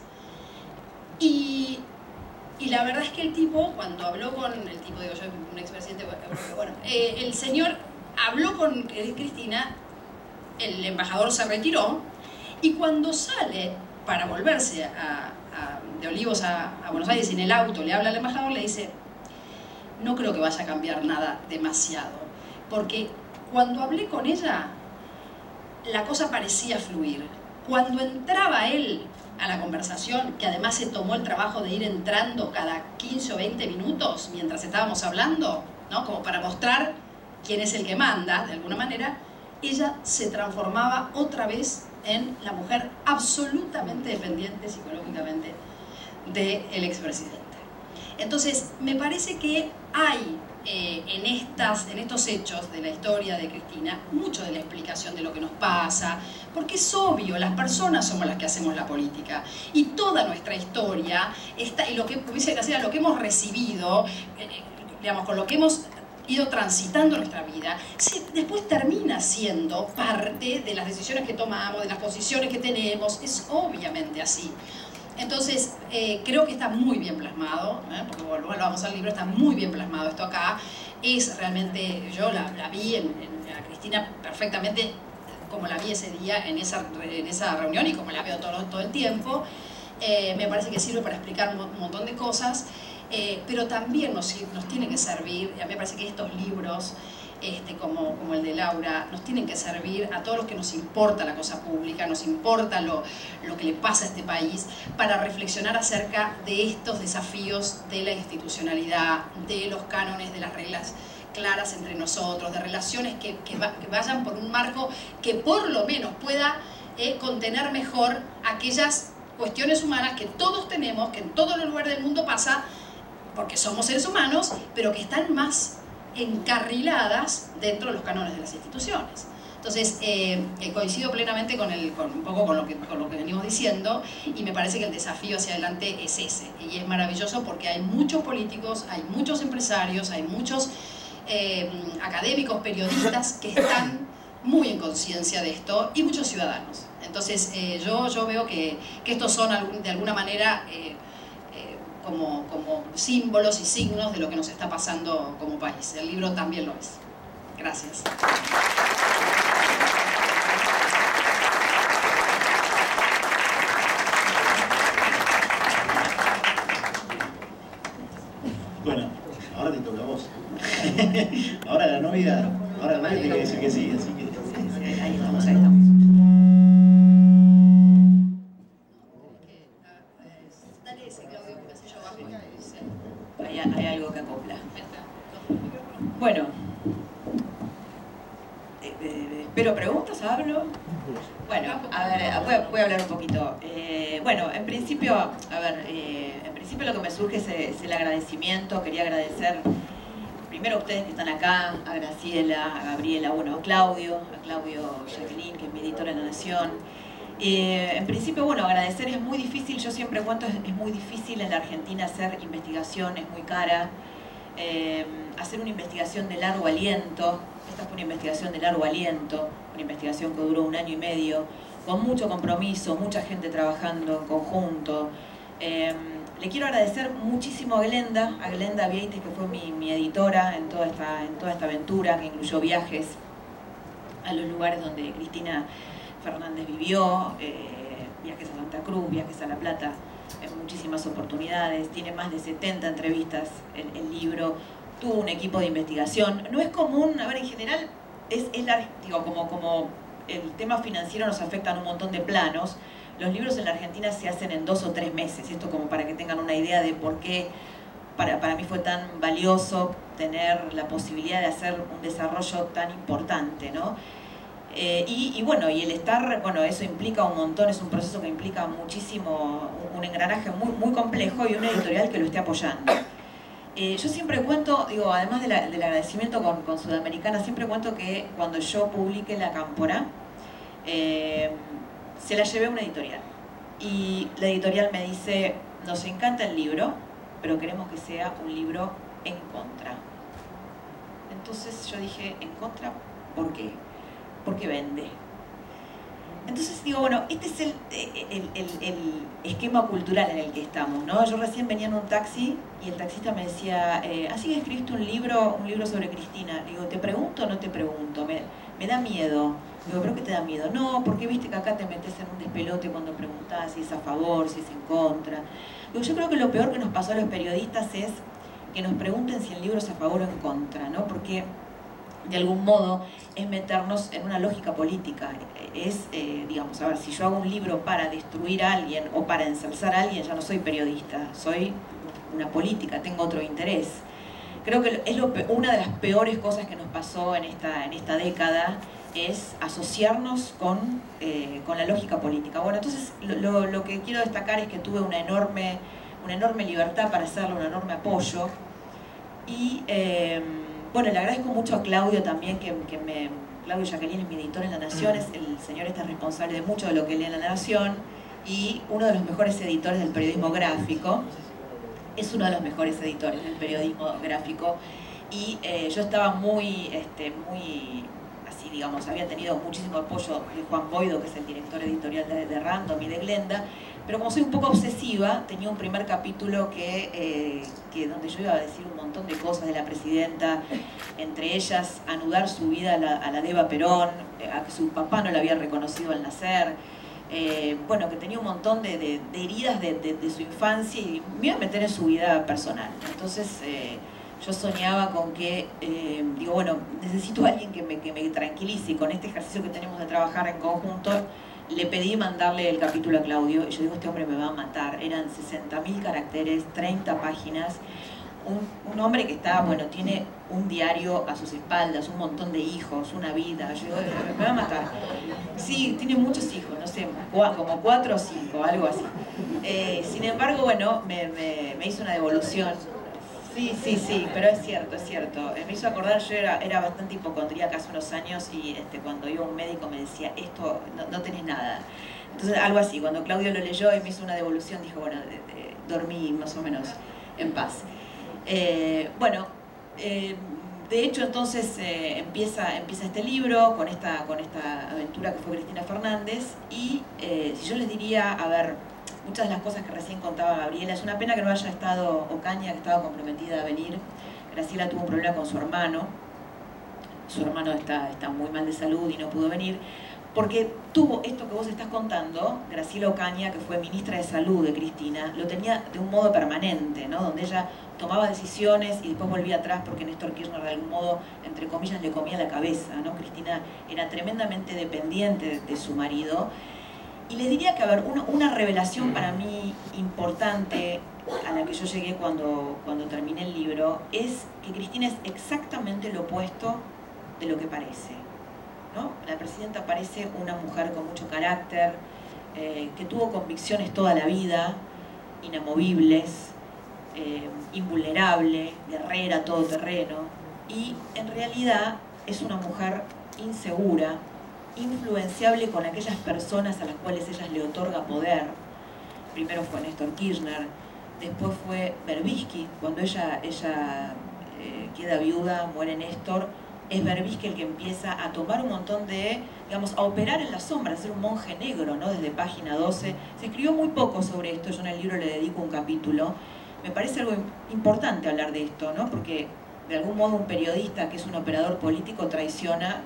[SPEAKER 3] Y la verdad es que el tipo, cuando habló con el tipo, digo yo, un expresidente, bueno, el señor habló con Cristina, el embajador se retiró, y cuando sale para volverse de Olivos a Buenos Aires en el auto, le habla al embajador, le dice, no creo que vaya a cambiar nada demasiado, porque cuando hablé con ella, la cosa parecía fluir. Cuando entraba él a la conversación, que además se tomó el trabajo de ir entrando cada 15 o 20 minutos mientras estábamos hablando, ¿no?, como para mostrar quién es el que manda, de alguna manera, ella se transformaba otra vez en la mujer absolutamente dependiente psicológicamente del expresidente. Entonces, me parece que hay en estos hechos de la historia de Cristina mucho de la explicación de lo que nos pasa, porque es obvio, las personas somos las que hacemos la política y toda nuestra historia está, y lo que hemos recibido, digamos, con lo que hemos ido transitando nuestra vida, después termina siendo parte de las decisiones que tomamos, de las posiciones que tenemos, es obviamente así. Entonces, creo que está muy bien plasmado, porque volvamos al libro, está muy bien plasmado esto acá. Es realmente, yo la vi a Cristina perfectamente como la vi ese día en esa reunión y como la veo todo el tiempo. Me parece que sirve para explicar un montón de cosas, pero también nos tiene que servir, y a mí me parece que estos libros, como el de Laura, nos tienen que servir a todos los que nos importa la cosa pública, nos importa lo que le pasa a este país, para reflexionar acerca de estos desafíos de la institucionalidad, de los cánones, de las reglas claras entre nosotros, de relaciones que vayan por un marco que por lo menos pueda contener mejor aquellas cuestiones humanas que todos tenemos, que en todos los lugares del mundo pasa, porque somos seres humanos, pero que están más encarriladas dentro de los cánones de las instituciones. Entonces, coincido plenamente con un poco con lo que venimos diciendo, y me parece que el desafío hacia adelante es ese, y es maravilloso porque hay muchos políticos, hay muchos empresarios, hay muchos académicos, periodistas que están muy en conciencia de esto, y muchos ciudadanos. Entonces, yo veo que estos son de alguna manera como símbolos y signos de lo que nos está pasando como país. El libro también lo es. Gracias.
[SPEAKER 1] Bueno, ahora te toca a vos. Ahora la novia tiene que decir que sí, así que...
[SPEAKER 4] Sí, ahí estamos, ahí estamos.
[SPEAKER 3] Dale ese, Claudio, porque así yo bajo.
[SPEAKER 4] Hay algo que acopla. Bueno, espero preguntas, hablo. Bueno, a ver, voy a hablar un poquito. Bueno, en principio, en principio lo que me surge es el agradecimiento. Quería agradecer primero a ustedes que están acá, a Graciela, a Gabriela, bueno, a Claudio Jacqueline, que es mi editora en La Nación. En principio, bueno, agradecer es muy difícil, yo siempre cuento, es muy difícil en la Argentina hacer investigación, es muy cara. Hacer una investigación de largo aliento, esta fue una investigación de largo aliento, una investigación que duró 1 año y medio, con mucho compromiso, mucha gente trabajando en conjunto. Le quiero agradecer muchísimo a Glenda Vieites, que fue mi editora en toda esta aventura, que incluyó viajes a los lugares donde Cristina Fernández vivió, viajes a Santa Cruz, viajes a La Plata, en muchísimas oportunidades, tiene más de 70 entrevistas el libro, tuvo un equipo de investigación. No es común, a ver, en general, digo, como el tema financiero nos afecta en un montón de planos, los libros en la Argentina se hacen en 2 o 3 meses, esto como para que tengan una idea de por qué para mí fue tan valioso tener la posibilidad de hacer un desarrollo tan importante, ¿no? Y bueno, y el estar, bueno, eso implica un montón, es un proceso que implica muchísimo, un engranaje muy complejo y una editorial que lo esté apoyando. Yo siempre cuento, digo, además del agradecimiento con Sudamericana, siempre cuento que cuando yo publiqué La Cámpora, se la llevé a una editorial. Y la editorial me dice, nos encanta el libro, pero queremos que sea un libro en contra. Entonces yo dije, ¿en contra? ¿Por qué? Porque vende. Entonces digo, bueno, este es el esquema cultural en el que estamos, ¿no? Yo recién venía en un taxi y el taxista me decía, así que escribiste un libro sobre Cristina. Digo, ¿te pregunto o no te pregunto? Me da miedo. Digo, ¿pero qué te da miedo? No, porque viste que acá te metes en un despelote cuando preguntás si es a favor, si es en contra. Digo, yo creo que lo peor que nos pasó a los periodistas es que nos pregunten si el libro es a favor o en contra, ¿no? Porque de algún modo es meternos en una lógica política. Digamos, a ver, si yo hago un libro para destruir a alguien o para ensalzar a alguien, ya no soy periodista, soy una política, tengo otro interés. Creo que es una de las peores cosas que nos pasó en esta década, es asociarnos con la lógica política. Bueno, entonces lo que quiero destacar es que tuve una enorme libertad para hacerlo, un enorme apoyo. Y bueno, le agradezco mucho a Claudio también, Claudio Jacqueline es mi editor en La Nación, el señor es responsable de mucho de lo que lee en La Nación y uno de los mejores editores del periodismo gráfico. Es uno de los mejores editores del periodismo gráfico y yo estaba muy así, digamos, había tenido muchísimo apoyo de Juan Boido, que es el director editorial de Random y de Glenda, pero como soy un poco obsesiva, tenía un primer capítulo que donde yo iba a decir un montón de cosas de la presidenta, entre ellas anudar su vida a la de Eva Perón, a que su papá no la había reconocido al nacer, bueno, que tenía un montón de heridas de su infancia y me iba a meter en su vida personal. Entonces yo soñaba con que, digo, bueno, necesito a alguien que me tranquilice, y con este ejercicio que tenemos de trabajar en conjunto, le pedí mandarle el capítulo a Claudio, y yo digo, este hombre me va a matar. Eran 60.000 caracteres, 30 páginas, un hombre que está, bueno, tiene un diario a sus espaldas, un montón de hijos, una vida. Yo digo, me va a matar. Sí, tiene muchos hijos, no sé, como 4 o 5, algo así. Sin embargo, bueno, me hizo una devolución. Sí, pero es cierto. Me hizo acordar, yo era bastante hipocondríaca hace unos años y cuando iba a un médico me decía, esto, no tenés nada. Entonces, algo así, cuando Claudio lo leyó y me hizo una devolución, dijo, bueno, dormí más o menos en paz. Bueno, de hecho entonces empieza este libro con esta aventura que fue Cristina Fernández y si yo les diría, a ver, muchas de las cosas que recién contaba Gabriela, es una pena que no haya estado Ocaña, que estaba comprometida a venir. Graciela tuvo un problema con su hermano está muy mal de salud y no pudo venir, porque tuvo esto que vos estás contando. Graciela Ocaña, que fue ministra de Salud de Cristina, lo tenía de un modo permanente, ¿no? Donde ella tomaba decisiones y después volvía atrás porque Néstor Kirchner de algún modo, entre comillas, le comía la cabeza, ¿no? Cristina era tremendamente dependiente de su marido. Y les diría que, a ver, una revelación para mí importante a la que yo llegué cuando terminé el libro es que Cristina es exactamente lo opuesto de lo que parece, ¿no? La presidenta parece una mujer con mucho carácter, que tuvo convicciones toda la vida, inamovibles, invulnerable, guerrera, todoterreno, y en realidad es una mujer insegura, influenciable con aquellas personas a las cuales ella le otorga poder. Primero fue Néstor Kirchner, después fue Berbisky. Cuando ella queda viuda, muere Néstor, es Berbisky el que empieza a tomar un montón de, digamos, a operar en la sombra, a ser un monje negro, ¿no? Desde página 12. Se escribió muy poco sobre esto, yo en el libro le dedico un capítulo. Me parece algo importante hablar de esto, ¿no? Porque de algún modo un periodista que es un operador político traiciona.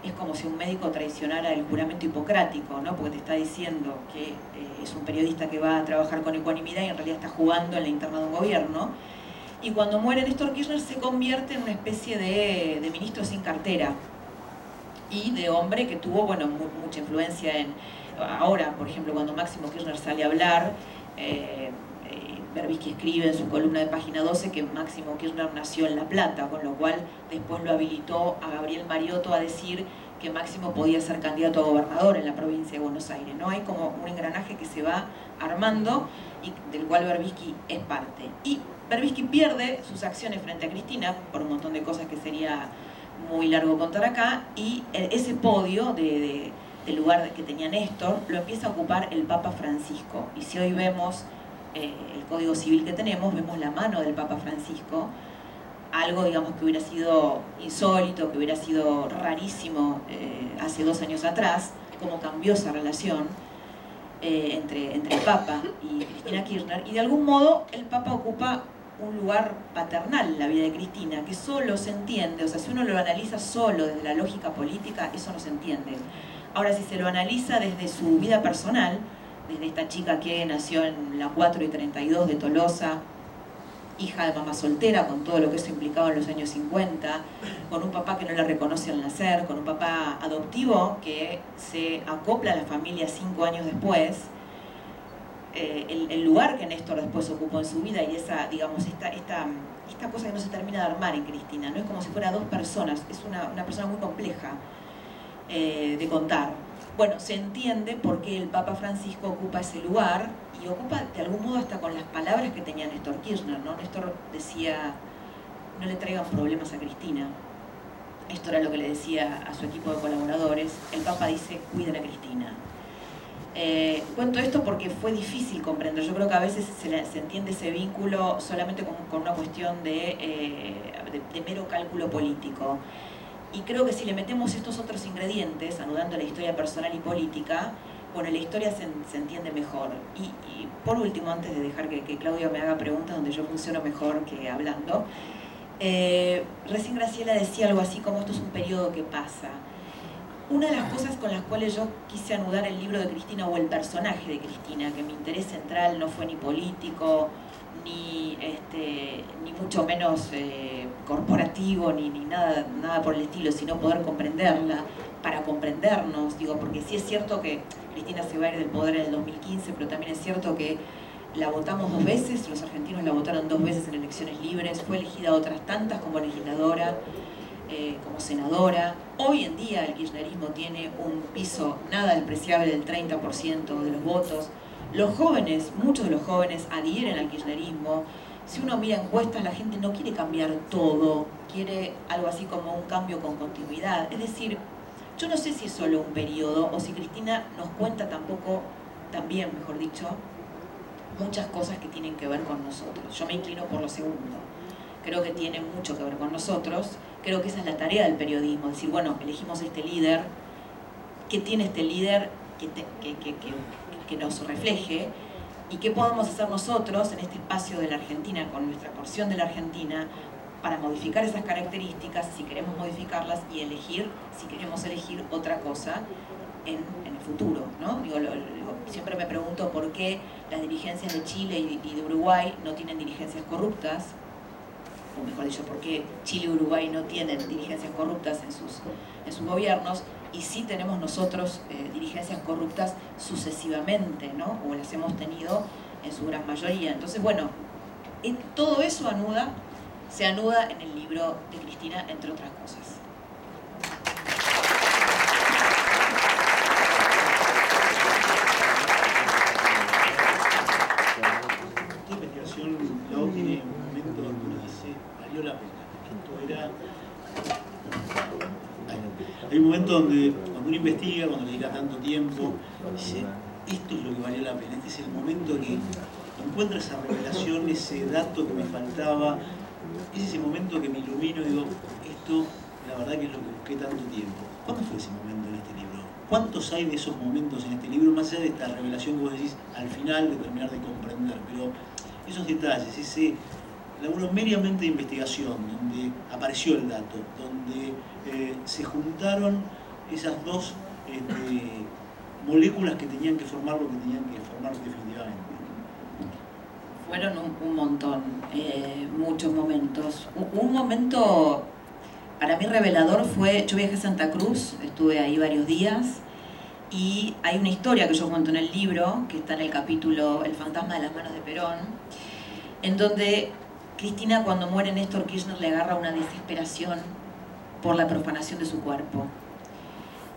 [SPEAKER 4] Es como si un médico traicionara el juramento hipocrático, ¿no? Porque te está diciendo que es un periodista que va a trabajar con ecuanimidad y en realidad está jugando en la interna de un gobierno. Y cuando muere Néstor Kirchner se convierte en una especie de ministro sin cartera y de hombre que tuvo, bueno, mucha influencia en... Ahora, por ejemplo, cuando Máximo Kirchner sale a hablar, Berbisky escribe en su columna de página 12 que Máximo Kirchner nació en La Plata, con lo cual después lo habilitó a Gabriel Mariotto a decir que Máximo podía ser candidato a gobernador en la provincia de Buenos Aires, ¿no? Hay como un engranaje que se va armando y del cual Berbisky es parte. Y Berbisky pierde sus acciones frente a Cristina por un montón de cosas que sería muy largo contar acá, y ese podio del lugar que tenía Néstor lo empieza a ocupar el Papa Francisco. Y si hoy vemos el Código Civil que tenemos, vemos la mano del Papa Francisco, algo, digamos, que hubiera sido insólito, que hubiera sido rarísimo hace 2 años atrás, cómo cambió esa relación entre el Papa y Cristina Kirchner. Y de algún modo el Papa ocupa un lugar paternal en la vida de Cristina, que solo se entiende, o sea, si uno lo analiza solo desde la lógica política, eso no se entiende. Ahora, si se lo analiza desde su vida personal, desde esta chica que nació en la 4 y 32 de Tolosa, hija de mamá soltera, con todo lo que eso implicaba en los años 50, con un papá que no la reconoce al nacer, con un papá adoptivo que se acopla a la familia 5 años después, el lugar que Néstor después ocupó en su vida y esa, digamos, esta cosa que no se termina de armar en Cristina, no es como si fuera 2 personas, es una persona muy compleja de contar. Bueno, se entiende por qué el Papa Francisco ocupa ese lugar, y ocupa de algún modo hasta con las palabras que tenía Néstor Kirchner, ¿no? Néstor decía, no le traigan problemas a Cristina. Esto era lo que le decía a su equipo de colaboradores. El Papa dice, cuiden a Cristina. Cuento esto porque fue difícil comprender. Yo creo que a veces se entiende ese vínculo solamente con una cuestión de mero cálculo político. Y creo que si le metemos estos otros ingredientes, anudando la historia personal y política, bueno, la historia se entiende mejor. Y por último, antes de dejar que Claudio me haga preguntas donde yo funciono mejor que hablando, recién Graciela decía algo así como esto es un periodo que pasa. Una de las cosas con las cuales yo quise anudar el libro de Cristina, o el personaje de Cristina, que mi interés central no fue ni político, ni mucho menos corporativo, ni nada por el estilo, sino poder comprenderla, para comprendernos, digo, porque sí es cierto que Cristina se va a ir del poder en el 2015, pero también es cierto que la votamos 2 veces, los argentinos la votaron 2 veces en elecciones libres, fue elegida otras tantas como legisladora, como senadora. Hoy en día el kirchnerismo tiene un piso nada despreciable del 30% de los votos. Los jóvenes, muchos de los jóvenes adhieren al kirchnerismo. Si uno mira encuestas, la gente no quiere cambiar todo, quiere algo así como un cambio con continuidad. Es decir, yo no sé si es solo un periodo o si Cristina nos cuenta también, mejor dicho, muchas cosas que tienen que ver con nosotros. Yo me inclino por lo segundo. Creo que tiene mucho que ver con nosotros. Creo que esa es la tarea del periodismo, decir, bueno, elegimos este líder, ¿qué tiene este líder que nos refleje? ¿Y qué podemos hacer nosotros en este espacio de la Argentina, con nuestra porción de la Argentina, para modificar esas características, si queremos modificarlas, y elegir, si queremos elegir otra cosa, en el futuro, ¿no? Siempre me pregunto por qué las dirigencias de Chile y de Uruguay no tienen dirigencias corruptas, o mejor dicho, por qué Chile y Uruguay no tienen dirigencias corruptas en sus gobiernos, y sí tenemos nosotros dirigencias corruptas sucesivamente, ¿no? O las hemos tenido en su gran mayoría. Entonces, bueno, todo eso se anuda en el libro de Cristina, entre otras cosas.
[SPEAKER 1] Esta investigación, Lau, tiene un momento donde uno dice, valió la pena. Esto era... Hay un momento donde cuando uno investiga, cuando le dedica tanto tiempo, dice, esto es lo que valió la pena. Este es el momento que encuentro esa revelación, ese dato que me faltaba. Es ese momento que me ilumino y digo, esto la verdad que es lo que busqué tanto tiempo. ¿Cuándo fue ese momento en este libro? ¿Cuántos hay de esos momentos en este libro, más allá de esta revelación que vos decís al final de terminar de comprender? Pero esos detalles, ese laburo meramente de investigación, donde apareció el dato, donde se juntaron esas dos moléculas que tenían que formar lo que tenían que formar definitivamente.
[SPEAKER 4] Fueron un montón, muchos momentos. Un momento para mí revelador fue, yo viajé a Santa Cruz, estuve ahí varios días, y hay una historia que yo cuento en el libro, que está en el capítulo El fantasma de las manos de Perón, en donde Cristina, cuando muere Néstor Kirchner, le agarra una desesperación por la profanación de su cuerpo.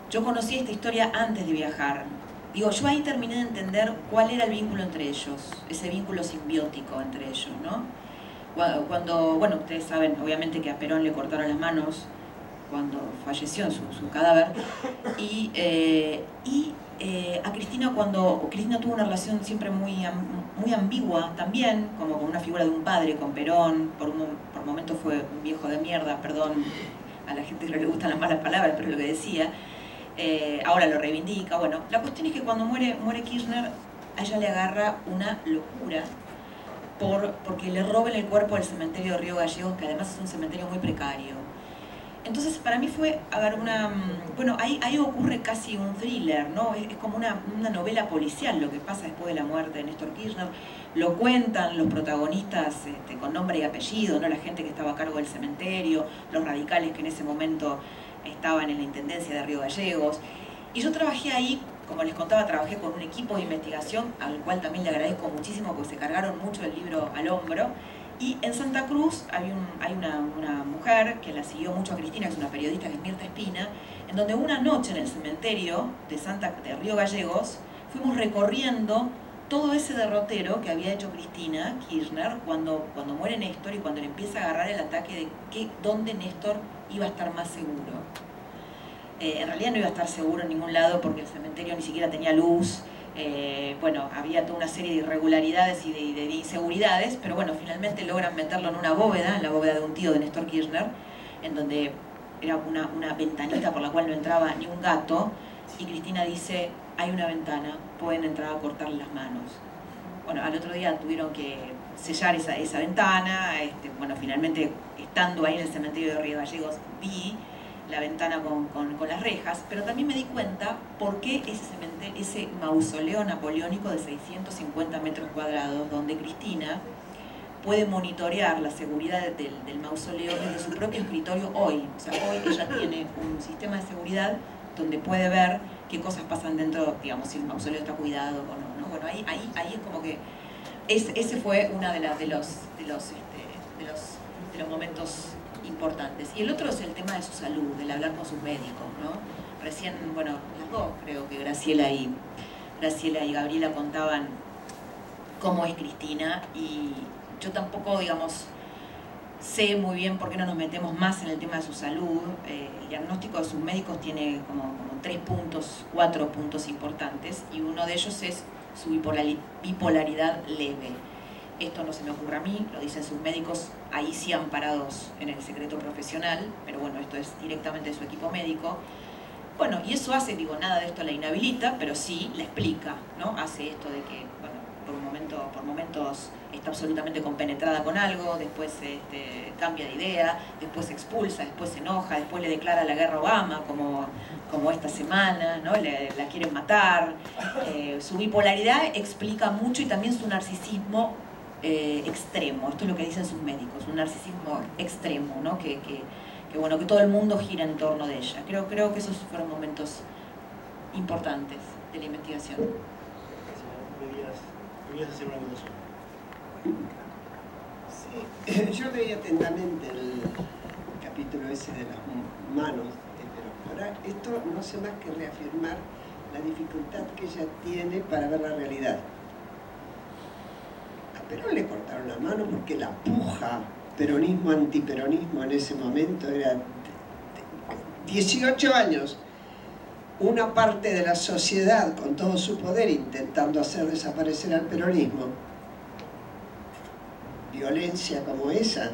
[SPEAKER 4] Yo conocí esta historia antes de viajar. Digo, yo ahí terminé de entender cuál era el vínculo entre ellos, ese vínculo simbiótico entre ellos, ¿no? Cuando, bueno, ustedes saben, obviamente, que a Perón le cortaron las manos cuando falleció en su cadáver, y a Cristina, cuando Cristina tuvo una relación siempre muy ambigua también, como con una figura de un padre con Perón, por momentos fue un viejo de mierda, perdón, a la gente no le gustan las malas palabras, pero es lo que decía. Ahora lo reivindica. Bueno, la cuestión es que cuando muere Kirchner, a ella le agarra una locura porque le roban el cuerpo del cementerio de Río Gallegos, que además es un cementerio muy precario. Entonces para mí fue, a ver, bueno, ahí ocurre casi un thriller, ¿no? Es como una novela policial lo que pasa después de la muerte de Néstor Kirchner. Lo cuentan los protagonistas con nombre y apellido, ¿no? La gente que estaba a cargo del cementerio, los radicales que en ese momento estaban en la intendencia de Río Gallegos. Y yo trabajé ahí, como les contaba, trabajé con un equipo de investigación al cual también le agradezco muchísimo porque se cargaron mucho el libro al hombro. Y en Santa Cruz hay una mujer que la siguió mucho a Cristina, que es una periodista, que es Mirta Espina, en donde una noche en el cementerio de Río Gallegos fuimos recorriendo todo ese derrotero que había hecho Cristina Kirchner cuando muere Néstor y cuando le empieza a agarrar el ataque de dónde Néstor iba a estar más seguro. En realidad no iba a estar seguro en ningún lado porque el cementerio ni siquiera tenía luz. Bueno, había toda una serie de irregularidades y de inseguridades, pero bueno, finalmente logran meterlo en una bóveda, en la bóveda de un tío de Néstor Kirchner, en donde era una ventanita por la cual no entraba ni un gato, y Cristina dice, hay una ventana, pueden entrar a cortarle las manos. Bueno, al otro día tuvieron que sellar esa ventana. Bueno, finalmente, estando ahí en el cementerio de Río Gallegos, vi la ventana con las rejas, pero también me di cuenta por qué ese mausoleo napoleónico de 650 metros cuadrados, donde Cristina puede monitorear la seguridad del mausoleo desde su propio escritorio hoy. O sea, hoy ella tiene un sistema de seguridad donde puede ver qué cosas pasan dentro, digamos, si el mausoleo está cuidado o no, ¿no? Bueno, ahí es como que ese fue uno de los momentos importantes. Y el otro es el tema de su salud, el hablar con sus médicos, ¿no? Recién, bueno, las dos creo que Graciela y Gabriela contaban cómo es Cristina, y yo tampoco, digamos, sé muy bien por qué no nos metemos más en el tema de su salud. El diagnóstico de sus médicos tiene como 4 puntos importantes, y uno de ellos es su bipolaridad leve. Esto no se me ocurre a mí, lo dicen sus médicos, ahí sí amparados en el secreto profesional, pero bueno, esto es directamente de su equipo médico. Bueno, y eso hace, nada de esto la inhabilita, pero sí la explica, ¿no? Hace esto de que, bueno, por un momento por momentos está absolutamente compenetrada con algo, después cambia de idea, después se expulsa, después se enoja, después le declara la guerra a Obama, como esta semana, ¿no? La quieren matar. Su bipolaridad explica mucho y también su narcisismo extremo. Esto es lo que dicen sus médicos, un narcisismo extremo, ¿no? Que bueno, que todo el mundo gira en torno de ella. Creo que esos fueron momentos importantes de la investigación.
[SPEAKER 1] ¿Querías hacer una acotación?
[SPEAKER 2] Sí, yo leí atentamente el capítulo ese de las manos de Perón. Ahora, esto no hace más que reafirmar la dificultad que ella tiene para ver la realidad. A Perón le cortaron la mano porque la puja peronismo-antiperonismo en ese momento era 18 años. Una parte de la sociedad con todo su poder intentando hacer desaparecer al peronismo. Violencia como esa.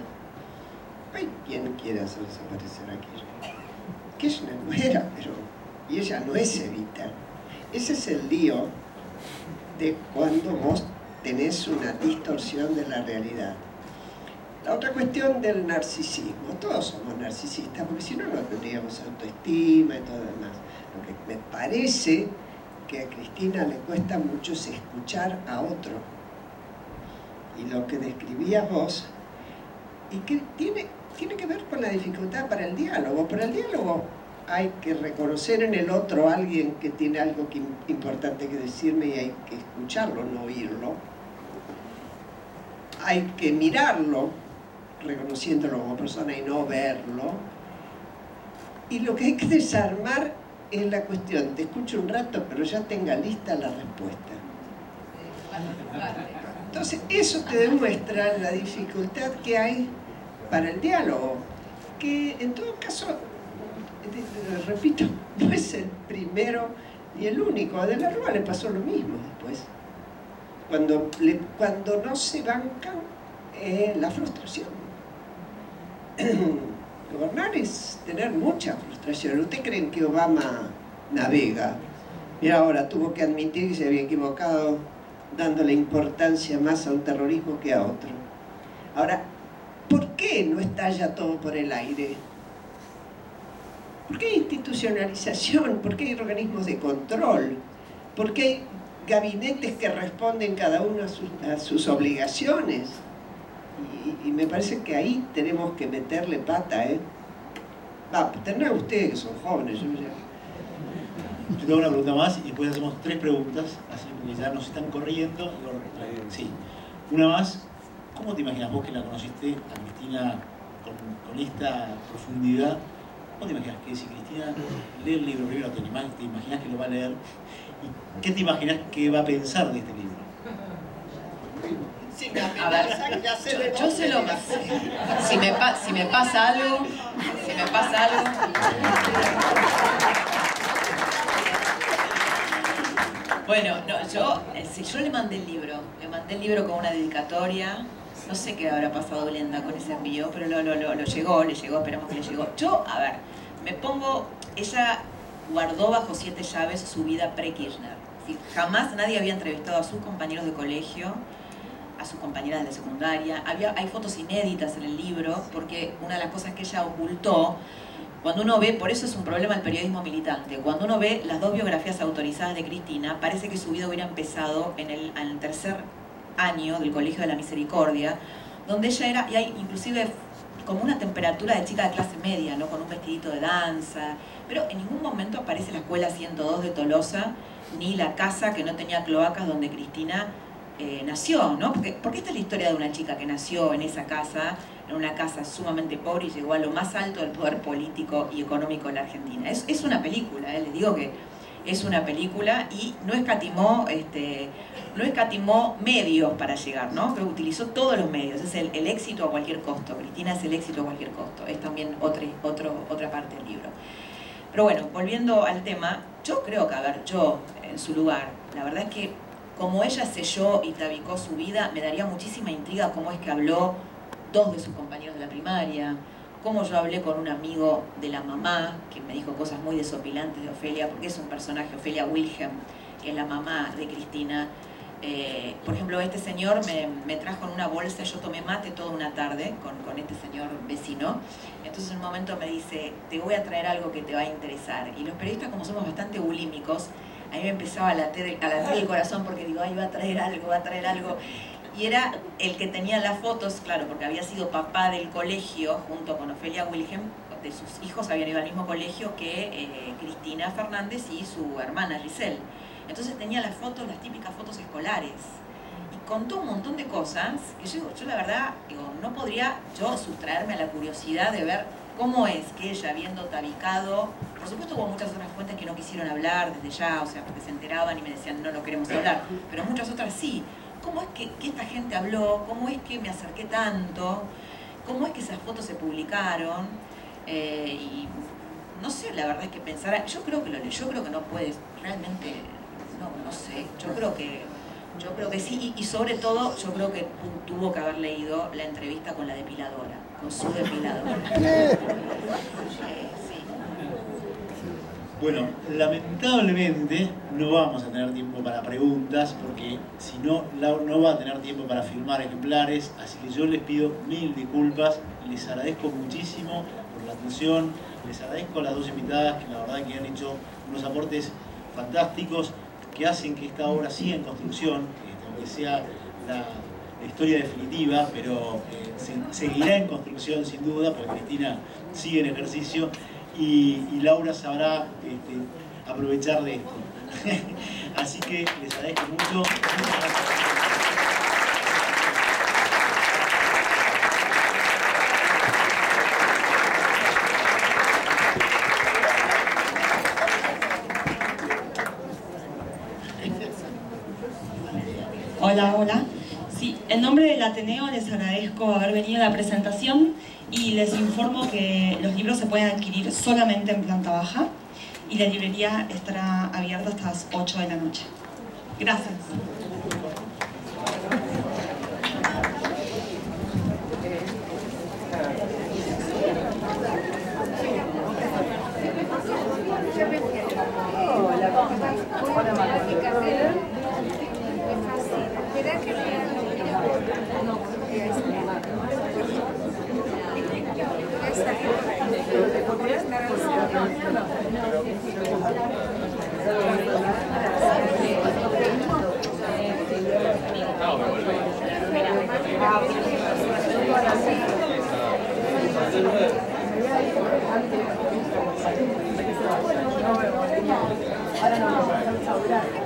[SPEAKER 2] No hay quien quiera hacer desaparecer aquello. Kirchner no era Perón y ella no es Evita. Ese es el lío de cuando vos tenés una distorsión de la realidad. La otra cuestión del narcisismo. Todos somos narcisistas, porque si no, no tendríamos autoestima y todo lo demás. Lo que me parece que a Cristina le cuesta mucho es escuchar a otro. Y lo que describías vos, y que tiene que ver con la dificultad para el diálogo. Para el diálogo hay que reconocer en el otro a alguien que tiene algo importante que decirme y hay que escucharlo, no oírlo. Hay que mirarlo, reconociéndolo como persona y no verlo. Y lo que hay que desarmar es la cuestión, te escucho un rato, pero ya tenga lista la respuesta. Entonces, eso te demuestra la dificultad que hay para el diálogo, que en todo caso, repito, no es el primero ni el único. A De la Rúa le pasó lo mismo después. Cuando no se bancan, la frustración. Gobernar es tener mucha frustración. ¿Ustedes creen que Obama navega? Mira, ahora tuvo que admitir que se había equivocado dándole importancia más a un terrorismo que a otro. Ahora, ¿por qué no estalla todo por el aire? ¿Por qué hay institucionalización? ¿Por qué hay organismos de control? ¿Por qué hay gabinetes que responden cada uno a sus obligaciones? Y me parece que ahí tenemos que meterle pata, tener a ustedes que son jóvenes.
[SPEAKER 1] Yo tengo una pregunta más y después hacemos 3 preguntas, así porque ya nos están corriendo. Sí. Una más, ¿cómo te imaginas vos que la conociste a Cristina con esta profundidad? ¿Cómo te imaginas que si Cristina lee el libro primero, te imaginas que lo va a leer? ¿Y qué te imaginas que va a pensar de este libro?
[SPEAKER 2] Sí,
[SPEAKER 4] a ver, yo sé lo más. Si me pasa algo, Bueno, no, yo le mandé el libro con una dedicatoria. No sé qué habrá pasado Glenda con ese envío, pero le llegó, esperamos que le llegó. Yo, a ver, ella guardó bajo 7 llaves su vida pre-Kirchner. Jamás nadie había entrevistado a sus compañeros de colegio, a sus compañeras de la secundaria. Hay fotos inéditas en el libro, porque una de las cosas que ella ocultó, cuando uno ve, por eso es un problema el periodismo militante, cuando uno ve las 2 biografías autorizadas de Cristina, parece que su vida hubiera empezado en el 3er año del Colegio de la Misericordia, donde ella era, y hay inclusive como una temperatura de chica de clase media, ¿no? Con un vestidito de danza, pero en ningún momento aparece la escuela 102 de Tolosa, ni la casa que no tenía cloacas donde Cristina nació, ¿no? Porque esta es la historia de una chica que nació en esa casa, en una casa sumamente pobre y llegó a lo más alto del poder político y económico en la Argentina. Es una película, les digo que es una película y no escatimó medios para llegar, ¿no? Pero utilizó todos los medios, es el éxito a cualquier costo. Cristina es el éxito a cualquier costo, es también otra parte del libro. Pero bueno, volviendo al tema, yo creo que, a ver, yo en su lugar, la verdad es que como ella selló y tabicó su vida, me daría muchísima intriga cómo es que habló 2 de sus compañeros de la primaria, cómo yo hablé con un amigo de la mamá, que me dijo cosas muy desopilantes de Ofelia, porque es un personaje, Ofelia Wilhelm, que es la mamá de Cristina, Por ejemplo, este señor me trajo en una bolsa, yo tomé mate toda una tarde con este señor vecino. Entonces en un momento me dice, te voy a traer algo que te va a interesar. Y los periodistas, como somos bastante bulímicos, a mí me empezaba a latir el corazón porque digo, ay, va a traer algo, va a traer algo. Y era el que tenía las fotos, claro, porque había sido papá del colegio junto con Ofelia Wilhelm, de sus hijos habían ido al mismo colegio que Cristina Fernández y su hermana Giselle. Entonces tenía las fotos, las típicas fotos escolares. Y contó un montón de cosas que yo la verdad, digo, no podría yo sustraerme a la curiosidad de ver cómo es que ella, habiendo tabicado, por supuesto hubo muchas otras fuentes que no quisieron hablar desde ya, o sea, porque se enteraban y me decían, no queremos hablar, pero muchas otras sí. ¿Cómo es que esta gente habló? ¿Cómo es que me acerqué tanto? ¿Cómo es que esas fotos se publicaron? Y no sé, la verdad es que pensar, yo creo que no puedes, realmente, no sé, yo creo que sí, y sobre todo yo creo que tuvo que haber leído la entrevista con la depiladora, con su depiladora. Sí.
[SPEAKER 1] Bueno, lamentablemente no vamos a tener tiempo para preguntas porque si no, Laura no va a tener tiempo para firmar ejemplares, así que yo les pido mil disculpas, les agradezco muchísimo por la atención, les agradezco a las dos invitadas que la verdad que han hecho unos aportes fantásticos que hacen que esta obra siga en construcción, aunque sea la historia definitiva, pero seguirá en construcción sin duda, porque Cristina sigue en ejercicio y Laura sabrá aprovechar de esto. Así que les agradezco mucho.
[SPEAKER 5] Hola. Sí, en nombre del Ateneo les agradezco haber venido a la presentación y les informo que los libros se pueden adquirir solamente en planta baja y la librería estará abierta hasta las 8 de la noche. Gracias.
[SPEAKER 6] Ahora no,